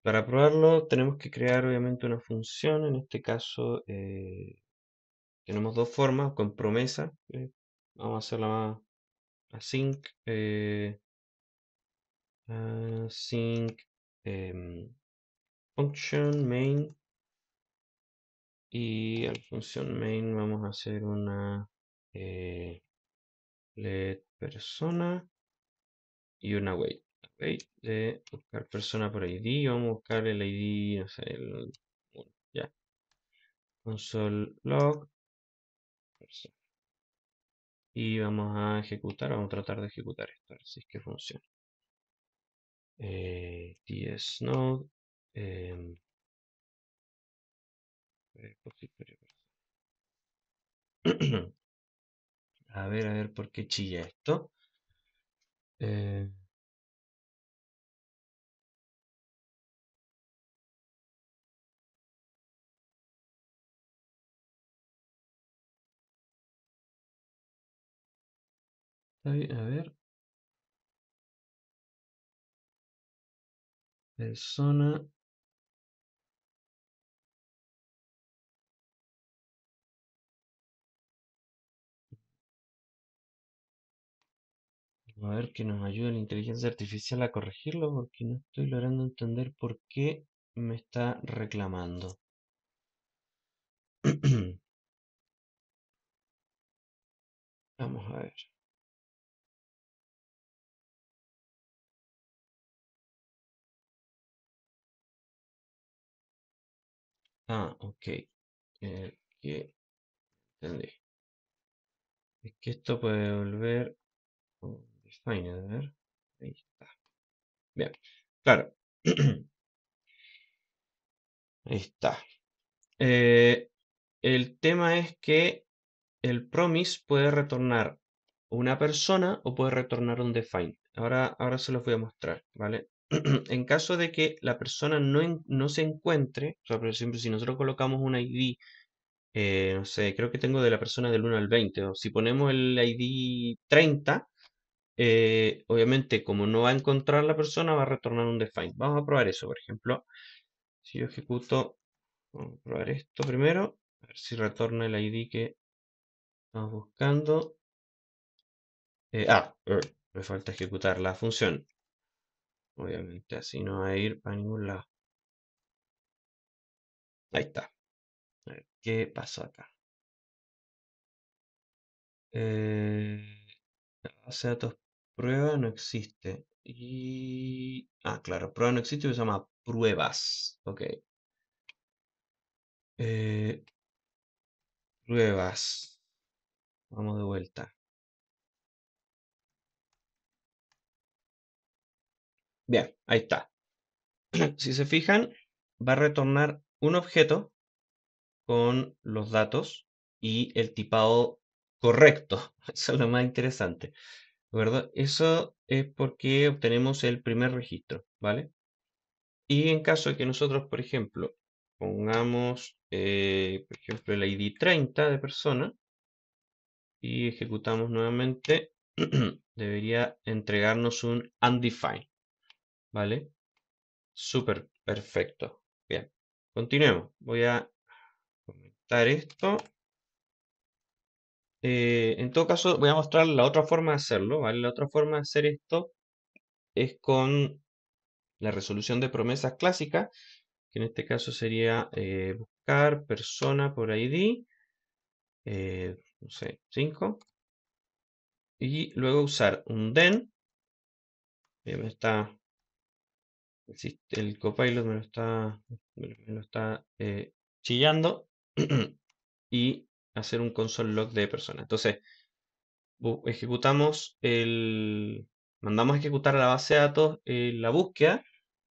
Para probarlo tenemos que crear obviamente una función. En este caso tenemos dos formas, con promesa. Vamos a hacerla más async. Async function main. Y a la función main vamos a hacer una eh, let persona y una wait. Wait de buscar persona por ID. Vamos a buscar el ID, no sé, ya. Console log persona. Y vamos a ejecutar, vamos a tratar de ejecutar esto, a ver si es que funciona. tsnode repositorio persona. A ver por qué chilla esto. Eh, Está bien, a ver, persona. A ver que nos ayude la inteligencia artificial a corregirlo porque no estoy logrando entender por qué me está reclamando. Vamos a ver. Ah, ok. Que entendí. Es que esto puede volver define, a ver. Ahí está. Bien. Claro. Ahí está. Eh, el tema es que el promise puede retornar una persona o puede retornar un define. Ahora se los voy a mostrar, ¿vale? En caso de que la persona no se encuentre, o sea, por ejemplo, si nosotros colocamos un ID, no sé, creo que tengo de la persona del 1 al 20, o si ponemos el ID 30, obviamente como no va a encontrar la persona, va a retornar un define. Vamos a probar eso, por ejemplo. Si yo ejecuto, vamos a probar esto primero, a ver si retorna el ID que estamos buscando. Me falta ejecutar la función. Obviamente así no va a ir para ningún lado. Ahí está. A ver, ¿qué pasó acá? La base de datos prueba no existe. Claro, prueba no existe y se llama pruebas. Ok. Eh, pruebas. Vamos de vuelta. Bien, ahí está. Si se fijan, va a retornar un objeto con los datos y el tipado correcto. Eso es lo más interesante, ¿verdad? Eso es porque obtenemos el primer registro, ¿vale? Y en caso de que nosotros, por ejemplo, pongamos, por ejemplo, el ID 30 de persona y ejecutamos nuevamente, debería entregarnos un undefined, ¿vale? Súper perfecto. Bien, continuemos. Voy a comentar esto. En todo caso, voy a mostrar la otra forma de hacerlo, ¿vale? La otra forma de hacer esto es con la resolución de promesas clásica, que en este caso sería buscar persona por ID, no sé, 5, y luego usar un den, me está, el Copilot me lo está chillando, y hacer un console log de persona. Entonces, ejecutamos mandamos a ejecutar a la base de datos la búsqueda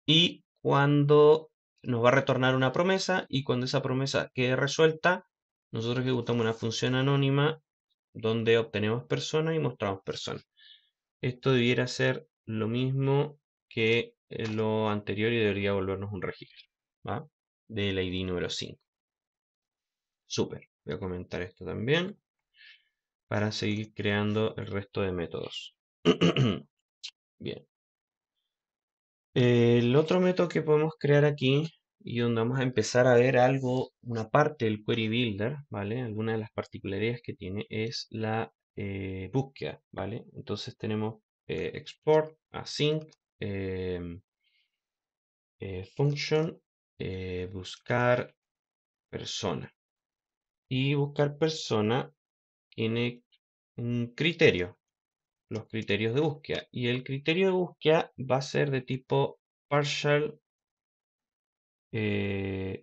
y cuando nos va a retornar una promesa y cuando esa promesa quede resuelta, nosotros ejecutamos una función anónima donde obtenemos persona y mostramos persona. Esto debiera ser lo mismo que lo anterior y debería volvernos un registro, ¿va? Del ID número 5. Súper. Voy a comentar esto también para seguir creando el resto de métodos. Bien. El otro método que podemos crear aquí y donde vamos a empezar a ver algo, una parte del Query Builder, ¿vale? Alguna de las particularidades que tiene es la búsqueda, ¿vale? Entonces tenemos export, async, em, function, buscar persona. Y buscar persona tiene un criterio, los criterios de búsqueda. Y el criterio de búsqueda va a ser de tipo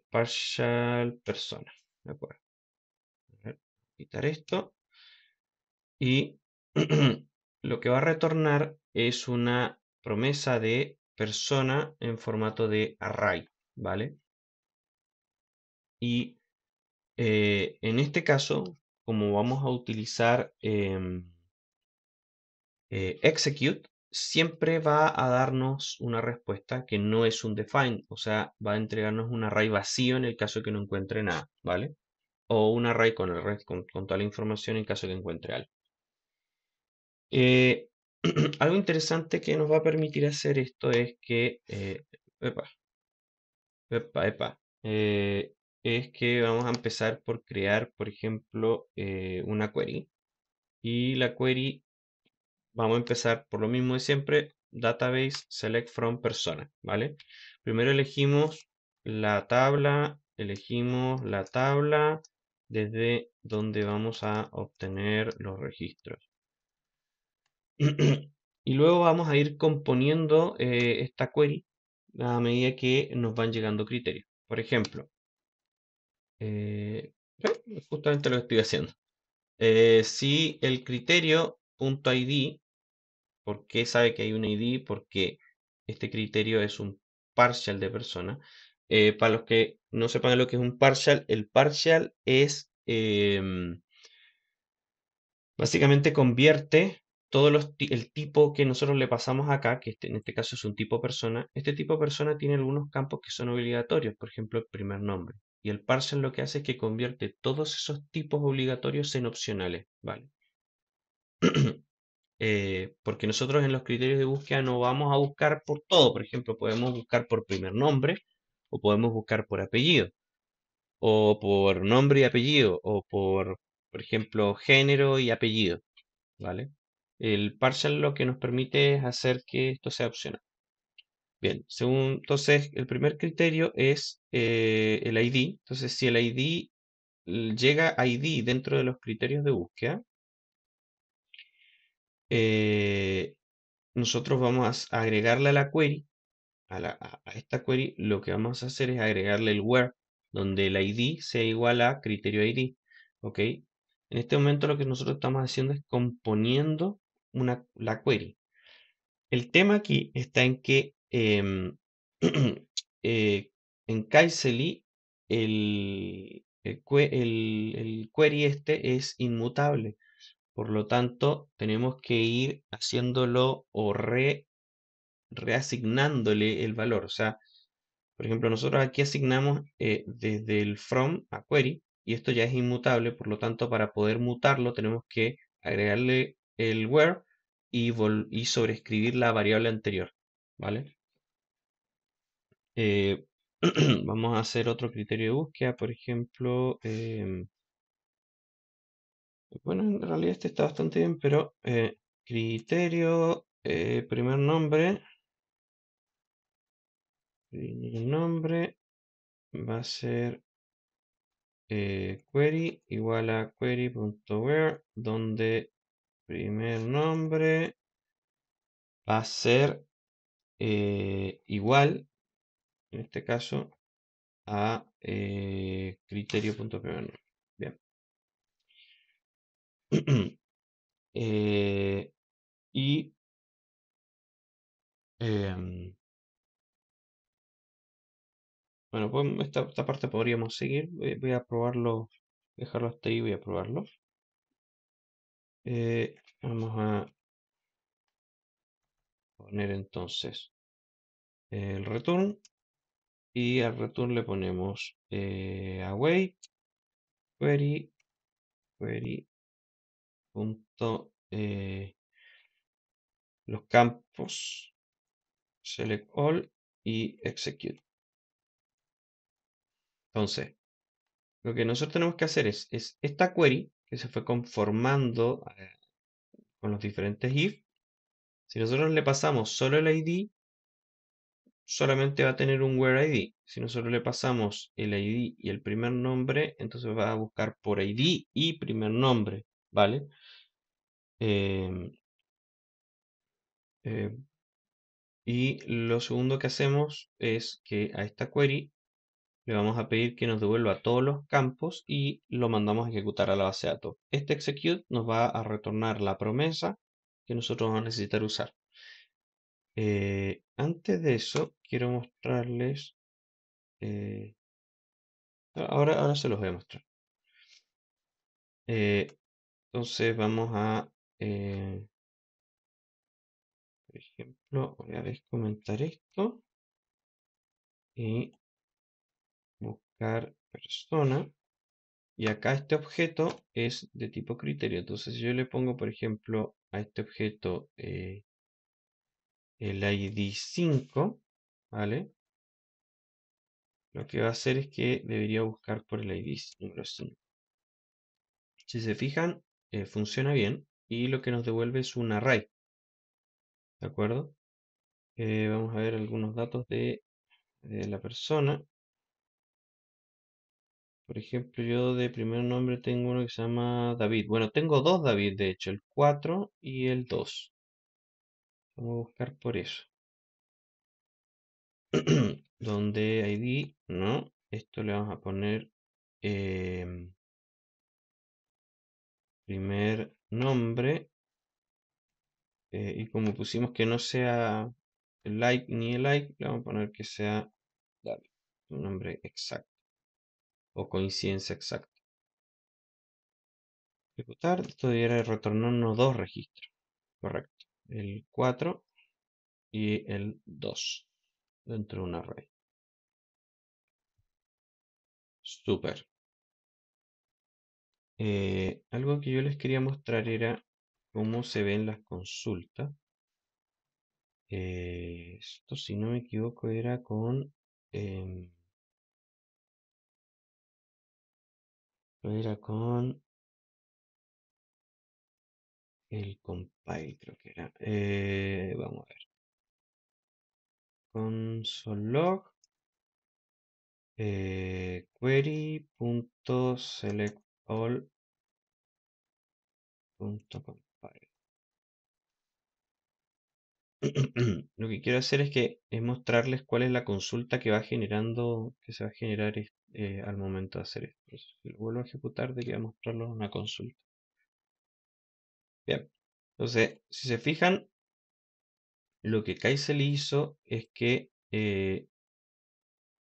partial persona. ¿De acuerdo? A ver, quitar esto. Y lo que va a retornar es una promesa de persona en formato de array. ¿Vale? Y en este caso, como vamos a utilizar execute, siempre va a darnos una respuesta que no es un define, o sea, va a entregarnos un array vacío en el caso que no encuentre nada, ¿vale? O un array con el con toda la información en caso que encuentre algo. Eh, algo interesante que nos va a permitir hacer esto es que, epa, epa, es que vamos a empezar por crear, por ejemplo, una query. Y la query vamos a empezar por lo mismo de siempre, database select from persona, ¿vale? Primero elegimos la tabla desde donde vamos a obtener los registros. Y luego vamos a ir componiendo esta query a medida que nos van llegando criterios. Por ejemplo, justamente lo que estoy haciendo. Si el criterio.id, ¿por qué sabe que hay un ID? Porque este criterio es un partial de persona. Para los que no sepan lo que es un partial, el partial es básicamente convierte el tipo que nosotros le pasamos acá, que en este caso es un tipo persona. Este tipo persona tiene algunos campos que son obligatorios, por ejemplo, el primer nombre. Y el partial lo que hace es que convierte todos esos tipos obligatorios en opcionales, ¿vale? Porque nosotros en los criterios de búsqueda no vamos a buscar por todo. Por ejemplo, podemos buscar por primer nombre, o podemos buscar por apellido, o por nombre y apellido, o por ejemplo, género y apellido, ¿vale? El partial lo que nos permite es hacer que esto sea opcional. Bien, entonces, el primer criterio es el ID. Entonces, si el ID llega a ID dentro de los criterios de búsqueda, eh, nosotros vamos a agregarle a la query, a esta query, lo que vamos a hacer es agregarle el where, donde el ID sea igual a criterio ID. ¿Ok? En este momento lo que nosotros estamos haciendo es componiendo la query. El tema aquí está en que eh, en Kaiseli el query este es inmutable. Por lo tanto, tenemos que ir haciéndolo o reasignándole el valor. O sea, por ejemplo, nosotros aquí asignamos desde el from a query y esto ya es inmutable. Por lo tanto, para poder mutarlo tenemos que agregarle el where y sobreescribir la variable anterior. ¿Vale? Eh, vamos a hacer otro criterio de búsqueda, por ejemplo, bueno, en realidad este está bastante bien, pero criterio, primer nombre va a ser query igual a query.where, donde primer nombre va a ser igual, en este caso, a criterio.primernombre. Bien. Y em, bueno, pues esta parte podríamos seguir. Voy a probarlo, dejarlo hasta ahí, voy a probarlo. Vamos a poner entonces el return y al return le ponemos await query punto los campos select all y execute. Entonces, lo que nosotros tenemos que hacer es esta query que se fue conformando con los diferentes if. Si nosotros le pasamos solo el ID, solamente va a tener un where ID. Si nosotros le pasamos el ID y el primer nombre, entonces va a buscar por ID y primer nombre, ¿vale? Em, eh, y lo segundo que hacemos es que a esta query le vamos a pedir que nos devuelva todos los campos y lo mandamos a ejecutar a la base de datos. Este execute nos va a retornar la promesa que nosotros vamos a necesitar usar. Antes de eso, quiero mostrarles. eh, ahora se los voy a mostrar. Eh, entonces vamos a, por ejemplo, voy a descomentar esto y buscar persona. Y acá este objeto es de tipo criterio. Entonces si yo le pongo, por ejemplo, a este objeto el ID 5, ¿vale? Lo que va a hacer es que debería buscar por el ID número 5. Si se fijan, funciona bien y lo que nos devuelve es un array. ¿De acuerdo? Vamos a ver algunos datos de la persona. Por ejemplo, yo de primer nombre tengo uno que se llama David. Bueno, tengo dos David, de hecho, el 4 y el 2. Vamos a buscar por eso. Donde ID, no. Esto le vamos a poner primer nombre. Y como pusimos que no sea el like ni el like, le vamos a poner que sea David. Un nombre exacto o coincidencia exacta. Ejecutar, esto debería retornarnos dos registros. Correcto. El 4 y el 2 dentro de un array. Súper. Algo que yo les quería mostrar era cómo se ven las consultas. Esto, si no me equivoco, era em, el compile, creo que era. Vamos a ver. Console log query.selectAll.compile. Lo que quiero hacer es mostrarles cuál es la consulta que va generando, que se va a generar al momento de hacer esto. Si lo vuelvo a ejecutar, debería mostrarles una consulta. Bien. Entonces, si se fijan, lo que Kaiser hizo es que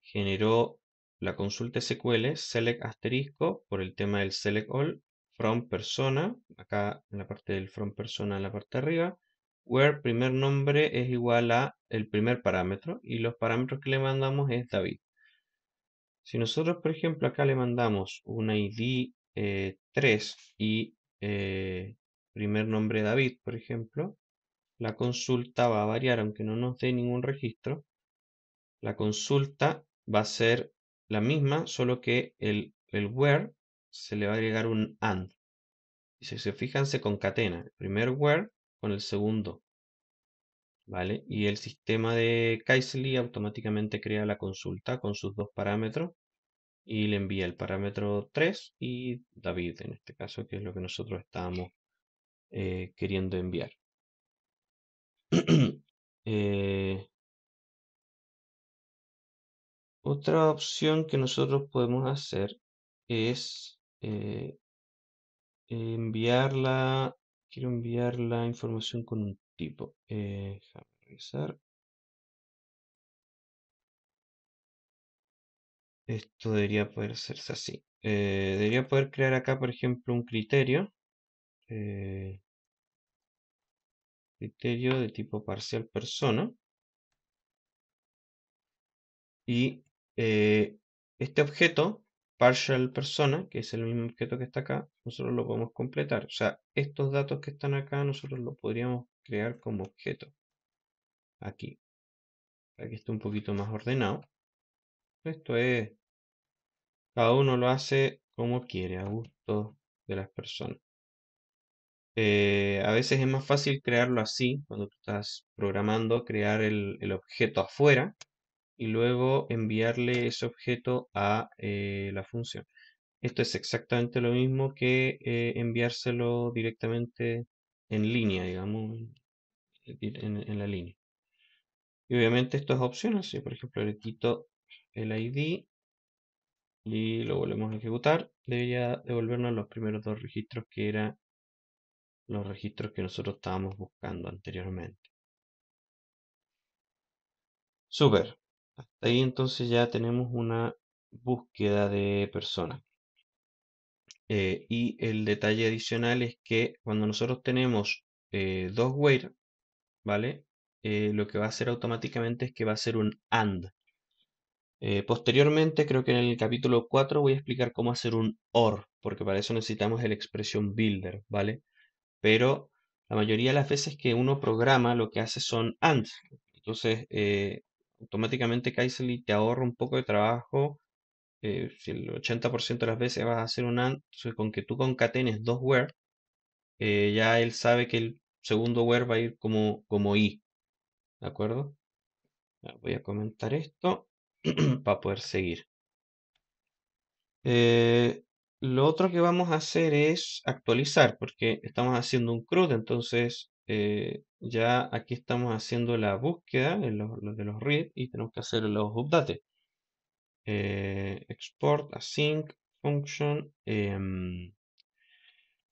generó la consulta SQL select asterisco por el tema del select all from persona, acá en la parte del from persona en la parte de arriba, where primer nombre es igual a el primer parámetro y los parámetros que le mandamos es David. Si nosotros, por ejemplo, acá le mandamos un ID 3 y primer nombre David, por ejemplo, la consulta va a variar aunque no nos dé ningún registro. La consulta va a ser la misma, solo que el where se le va a agregar un and. Y si se fijan, se concatena el primer where con el segundo, ¿vale? Y el sistema de Kaiserly automáticamente crea la consulta con sus dos parámetros y le envía el parámetro 3 y David en este caso, que es lo que nosotros estábamos queriendo enviar. Eh, Otra opción que nosotros podemos hacer es enviarla, quiero enviar la información con un tipo. Déjame revisar. Esto debería poder hacerse así. Debería poder crear acá, por ejemplo, un criterio. eh, Criterio de tipo parcial persona. Y este objeto, partial persona, que es el mismo objeto que está acá, nosotros lo podemos completar. O sea, estos datos que están acá, nosotros los podríamos crear como objeto. Aquí. Para que esté un poquito más ordenado. Esto es, cada uno lo hace como quiere, a gusto de las personas. A veces es más fácil crearlo así, cuando tú estás programando, crear el objeto afuera y luego enviarle ese objeto a la función. Esto es exactamente lo mismo que enviárselo directamente en línea, digamos, en la línea. Y obviamente esto es opcional. Si por ejemplo le quito el ID y lo volvemos a ejecutar, debería devolvernos los primeros dos registros que eran los registros que nosotros estábamos buscando anteriormente. Súper. Hasta ahí entonces ya tenemos una búsqueda de personas. Y el detalle adicional es que cuando nosotros tenemos dos where, ¿vale? Lo que va a hacer automáticamente es que va a hacer un AND. Posteriormente, creo que en el capítulo 4 voy a explicar cómo hacer un OR, porque para eso necesitamos el expression builder, ¿vale? Pero la mayoría de las veces que uno programa lo que hace son ANDs. Entonces, automáticamente Kaiserly te ahorra un poco de trabajo. Si el 80% de las veces vas a hacer un AND, entonces con que tú concatenes dos where, ya él sabe que el segundo where va a ir como I, ¿de acuerdo? Ya, voy a comentar esto para poder seguir. Eh, lo otro que vamos a hacer es actualizar, porque estamos haciendo un CRUD, entonces ya aquí estamos haciendo la búsqueda en los de los read y tenemos que hacer los updates. Export async function,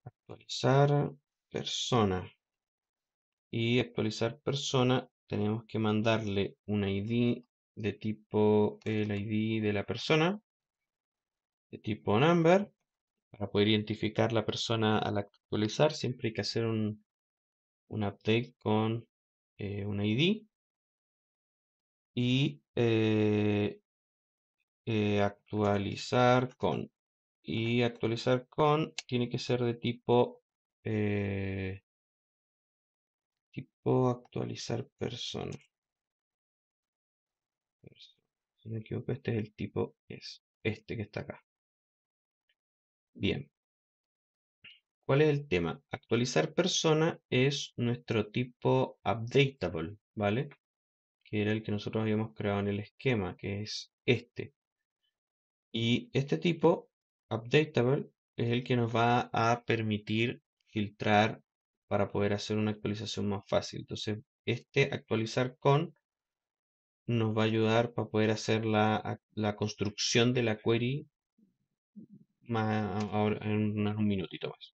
actualizar persona. Y actualizar persona tenemos que mandarle un ID de tipo el ID de la persona, de tipo number, para poder identificar la persona al actualizar. Siempre hay que hacer un update con un ID y actualizar con. Y actualizar con tiene que ser de eh, tipo actualizar persona. Si no me equivoco, este es el tipo, es este que está acá. Bien, ¿cuál es el tema? Actualizar persona es nuestro tipo updatable, ¿vale? Que era el que nosotros habíamos creado en el esquema, que es este. Y este tipo, updatable, es el que nos va a permitir filtrar para poder hacer una actualización más fácil. Entonces, este actualizar con nos va a ayudar para poder hacer la construcción de la query más ahora, en un minutito más.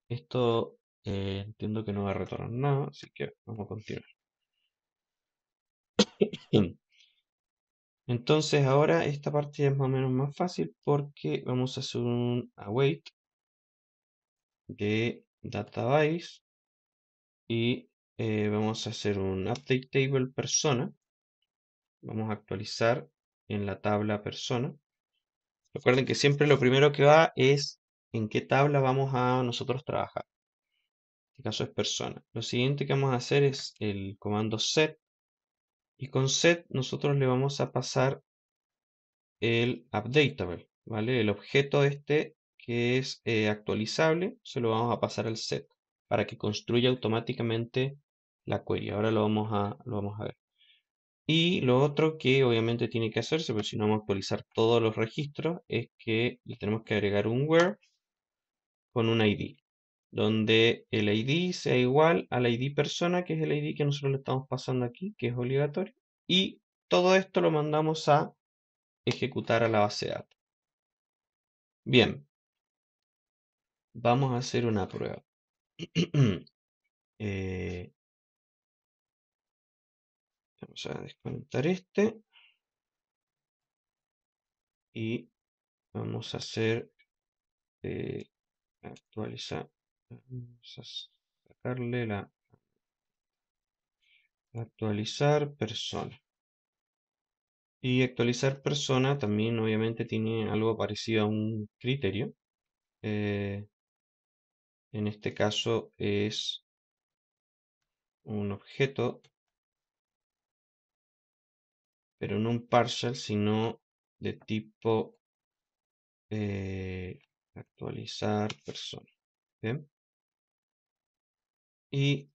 Esto entiendo que no va a retornar nada, así que vamos a continuar. Entonces ahora esta parte ya es más o menos más fácil porque vamos a hacer un await de database y vamos a hacer un update table persona. Vamos a actualizar en la tabla persona. Recuerden que siempre lo primero que va es en qué tabla vamos a nosotros trabajar. En este caso es persona. Lo siguiente que vamos a hacer es el comando set y con set nosotros le vamos a pasar el updatable, ¿vale? El objeto este que es actualizable, se lo vamos a pasar al set para que construya automáticamente la query. Ahora lo vamos a ver. Y lo otro que obviamente tiene que hacerse, porque si no vamos a actualizar todos los registros, es que le tenemos que agregar un where con un ID, donde el ID sea igual al ID persona, que es el ID que nosotros le estamos pasando aquí, que es obligatorio, y todo esto lo mandamos a ejecutar a la base de datos. Bien, vamos a hacer una prueba. Eh, Vamos a desconectar este y vamos a hacer eh, actualizar. Vamos a sacarle la actualizar persona. Y actualizar persona también obviamente tiene algo parecido a un criterio. Eh, en este caso es un objeto, pero no un partial, sino de tipo actualizar persona. ¿Bien? Y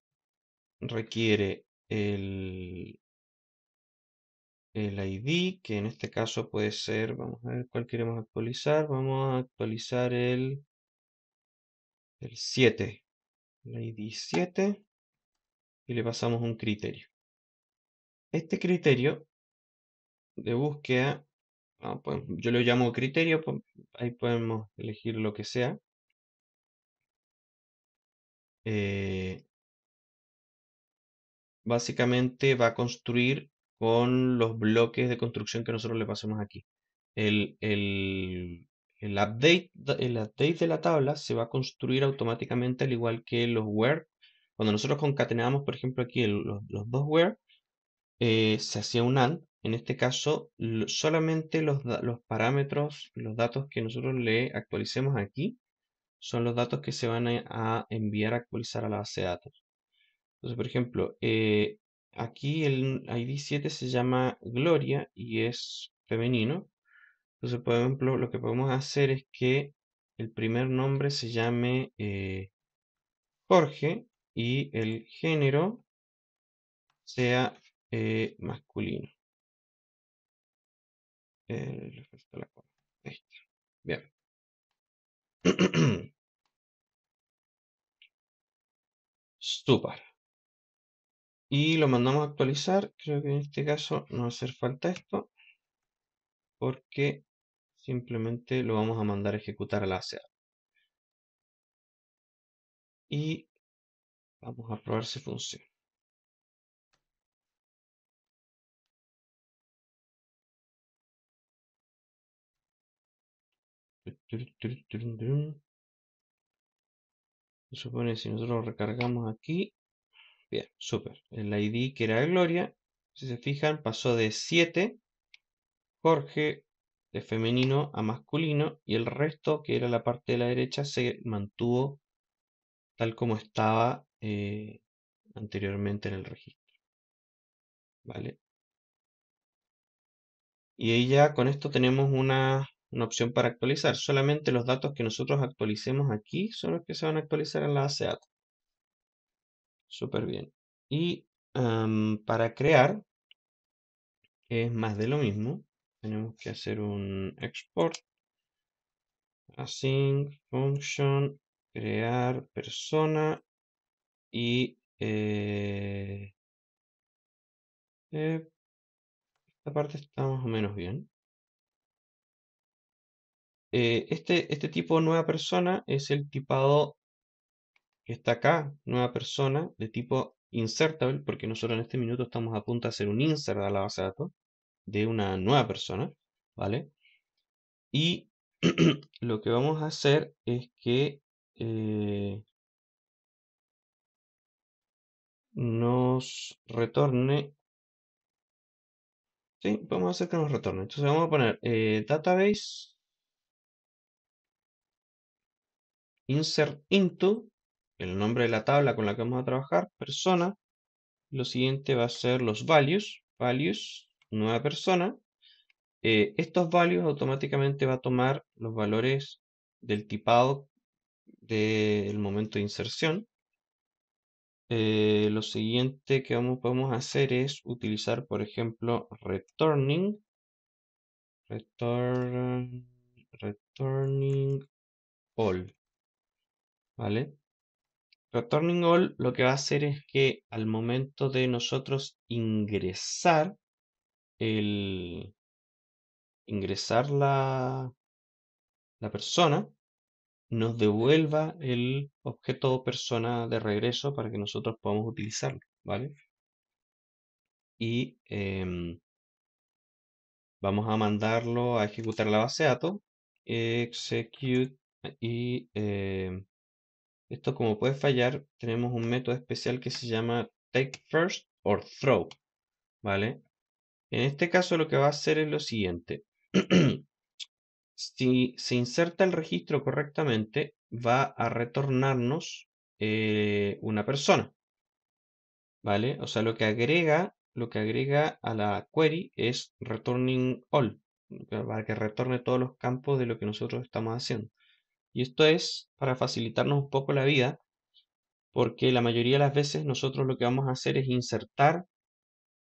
requiere el ID, que en este caso puede ser, vamos a ver cuál queremos actualizar. Vamos a actualizar el 7, el ID 7, y le pasamos un criterio. Este criterio de búsqueda, yo lo llamo criterio, ahí podemos elegir lo que sea. Eh, Básicamente va a construir con los bloques de construcción que nosotros le pasemos aquí. El, el, el update de la tabla se va a construir automáticamente al igual que los where. Cuando nosotros concatenamos, por ejemplo, aquí los dos where, se hacía un AND. En este caso, solamente los parámetros, los datos que nosotros le actualicemos aquí, son los datos que se van a enviar a actualizar a la base de datos. Entonces, por ejemplo, aquí el ID 7 se llama Gloria y es femenino. Entonces, por ejemplo, lo que podemos hacer es que el primer nombre se llame Jorge y el género sea masculino. Le falta la coma. Ahí está. Bien. Super. Y lo mandamos a actualizar. Creo que en este caso no va a hacer falta esto porque simplemente lo vamos a mandar a ejecutar a la ACA. Y vamos a probar si funciona. Se supone que si nosotros recargamos aquí, bien, súper. El ID que era de Gloria, si se fijan, pasó de 7 Jorge de femenino a masculino y el resto, que era la parte de la derecha, se mantuvo tal como estaba anteriormente en el registro, ¿vale? Y ahí ya con esto tenemos una opción para actualizar. Solamente los datos que nosotros actualicemos aquí son los que se van a actualizar en la base de datos. Súper bien. Y para crear, es más de lo mismo. Tenemos que hacer un export, async, function, crear persona y esta parte está más o menos bien. Este tipo de nueva persona es el tipado que está acá, nueva persona, de tipo insertable, porque nosotros en este minuto estamos a punto de hacer un insert a la base de datos de una nueva persona, ¿vale? Y lo que vamos a hacer es que nos retorne, sí, vamos a hacer que nos retorne. Entonces vamos a poner database insert into, el nombre de la tabla con la que vamos a trabajar, persona. Lo siguiente va a ser los values, nueva persona. Estos values automáticamente va a tomar los valores del tipado del momento de inserción. Lo siguiente que podemos hacer es utilizar, por ejemplo, return, returning all, ¿vale? Returning all lo que va a hacer es que al momento de nosotros el, ingresar la persona, nos devuelva el objeto persona de regreso para que nosotros podamos utilizarlo, ¿vale? Y vamos a mandarlo a ejecutar la base de datos, execute, y esto como puede fallar, tenemos un método especial que se llama take first or throw, ¿vale? En este caso lo que va a hacer es lo siguiente. Si se inserta el registro correctamente, va a retornarnos una persona, ¿vale? O sea, lo que agrega a la query es returning all, para que retorne todos los campos de lo que nosotros estamos haciendo. Y esto es para facilitarnos un poco la vida, porque la mayoría de las veces nosotros lo que vamos a hacer es insertar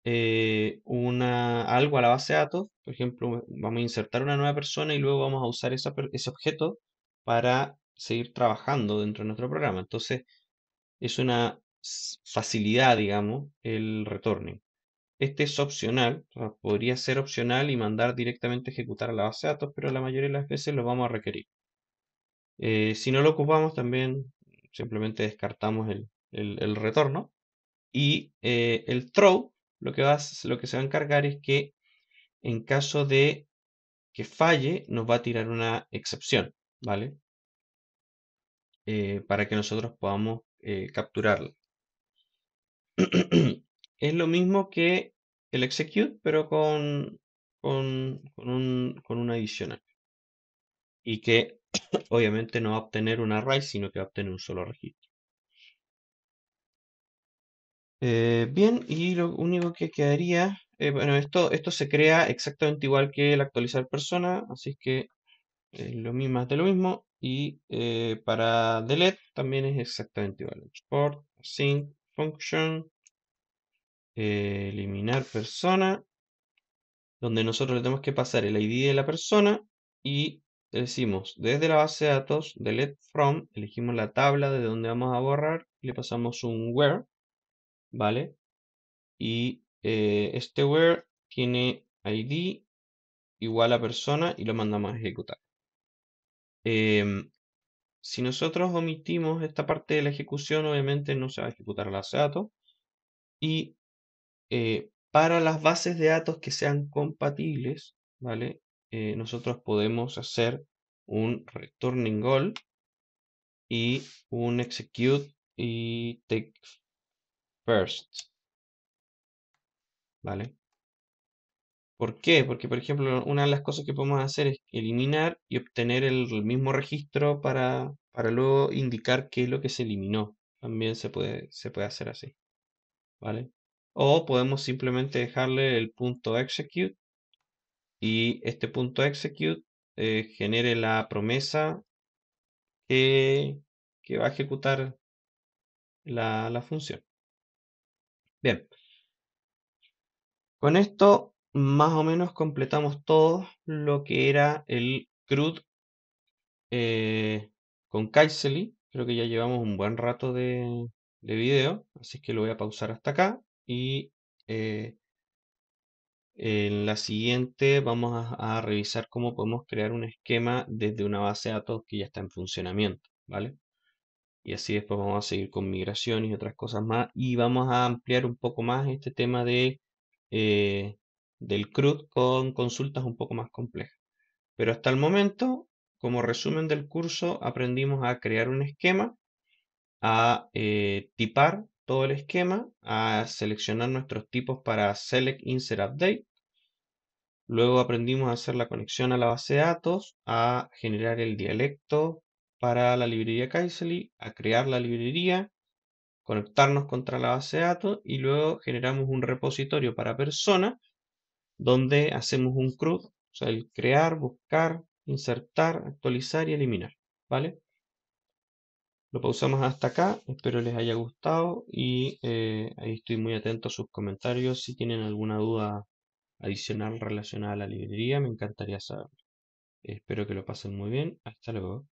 algo a la base de datos. Por ejemplo, vamos a insertar una nueva persona y luego vamos a usar ese objeto para seguir trabajando dentro de nuestro programa. Entonces, es una facilidad, digamos, el returning. Este es opcional, o sea, podría ser opcional y mandar directamente a ejecutar a la base de datos, pero la mayoría de las veces lo vamos a requerir. Si no lo ocupamos, también simplemente descartamos el retorno. Y el throw, lo que se va a encargar es que en caso de que falle, nos va a tirar una excepción, ¿vale? Para que nosotros podamos capturarla. Es lo mismo que el execute, pero con un adicional. Y que obviamente no va a obtener un array, sino que va a obtener un solo registro. Bien, y lo único que quedaría, bueno, esto se crea exactamente igual que el actualizar persona, así que lo mismo, más de lo mismo. Y para delete también es exactamente igual. Export, async, function, eliminar persona donde nosotros le tenemos que pasar el ID de la persona y decimos desde la base de datos, delete from, elegimos la tabla de donde vamos a borrar, le pasamos un where, ¿vale? Y este where tiene ID igual a persona y lo mandamos a ejecutar. Em, si nosotros omitimos esta parte de la ejecución, obviamente no se va a ejecutar la base de datos. Y para las bases de datos que sean compatibles, ¿vale? Nosotros podemos hacer un returning all y un execute y take first, ¿vale? ¿Por qué? Porque, por ejemplo, una de las cosas que podemos hacer es eliminar y obtener el mismo registro para luego indicar qué es lo que se eliminó. También se puede hacer así, ¿vale? O podemos simplemente dejarle el punto execute y este punto execute genere la promesa que, que va a ejecutar la función. Bien, con esto más o menos completamos todo lo que era el CRUD con Kaiserly. Creo que ya llevamos un buen rato de video, así que lo voy a pausar hasta acá y eh, en la siguiente vamos a revisar cómo podemos crear un esquema desde una base de datos que ya está en funcionamiento, ¿vale? Y así después vamos a seguir con migraciones y otras cosas más. Y vamos a ampliar un poco más este tema eh, del CRUD con consultas un poco más complejas. Pero hasta el momento, como resumen del curso, aprendimos a crear un esquema, a tipar todo el esquema, a seleccionar nuestros tipos para Select, Insert, Update. Luego aprendimos a hacer la conexión a la base de datos, a generar el dialecto para la librería Kaiserly, a crear la librería, conectarnos contra la base de datos y luego generamos un repositorio para persona donde hacemos un CRUD, o sea, el crear, buscar, insertar, actualizar y eliminar, ¿vale? Lo pausamos hasta acá, espero les haya gustado y ahí estoy muy atento a sus comentarios. Si tienen alguna duda adicional relacionada a la librería, me encantaría saber. Espero que lo pasen muy bien. Hasta luego.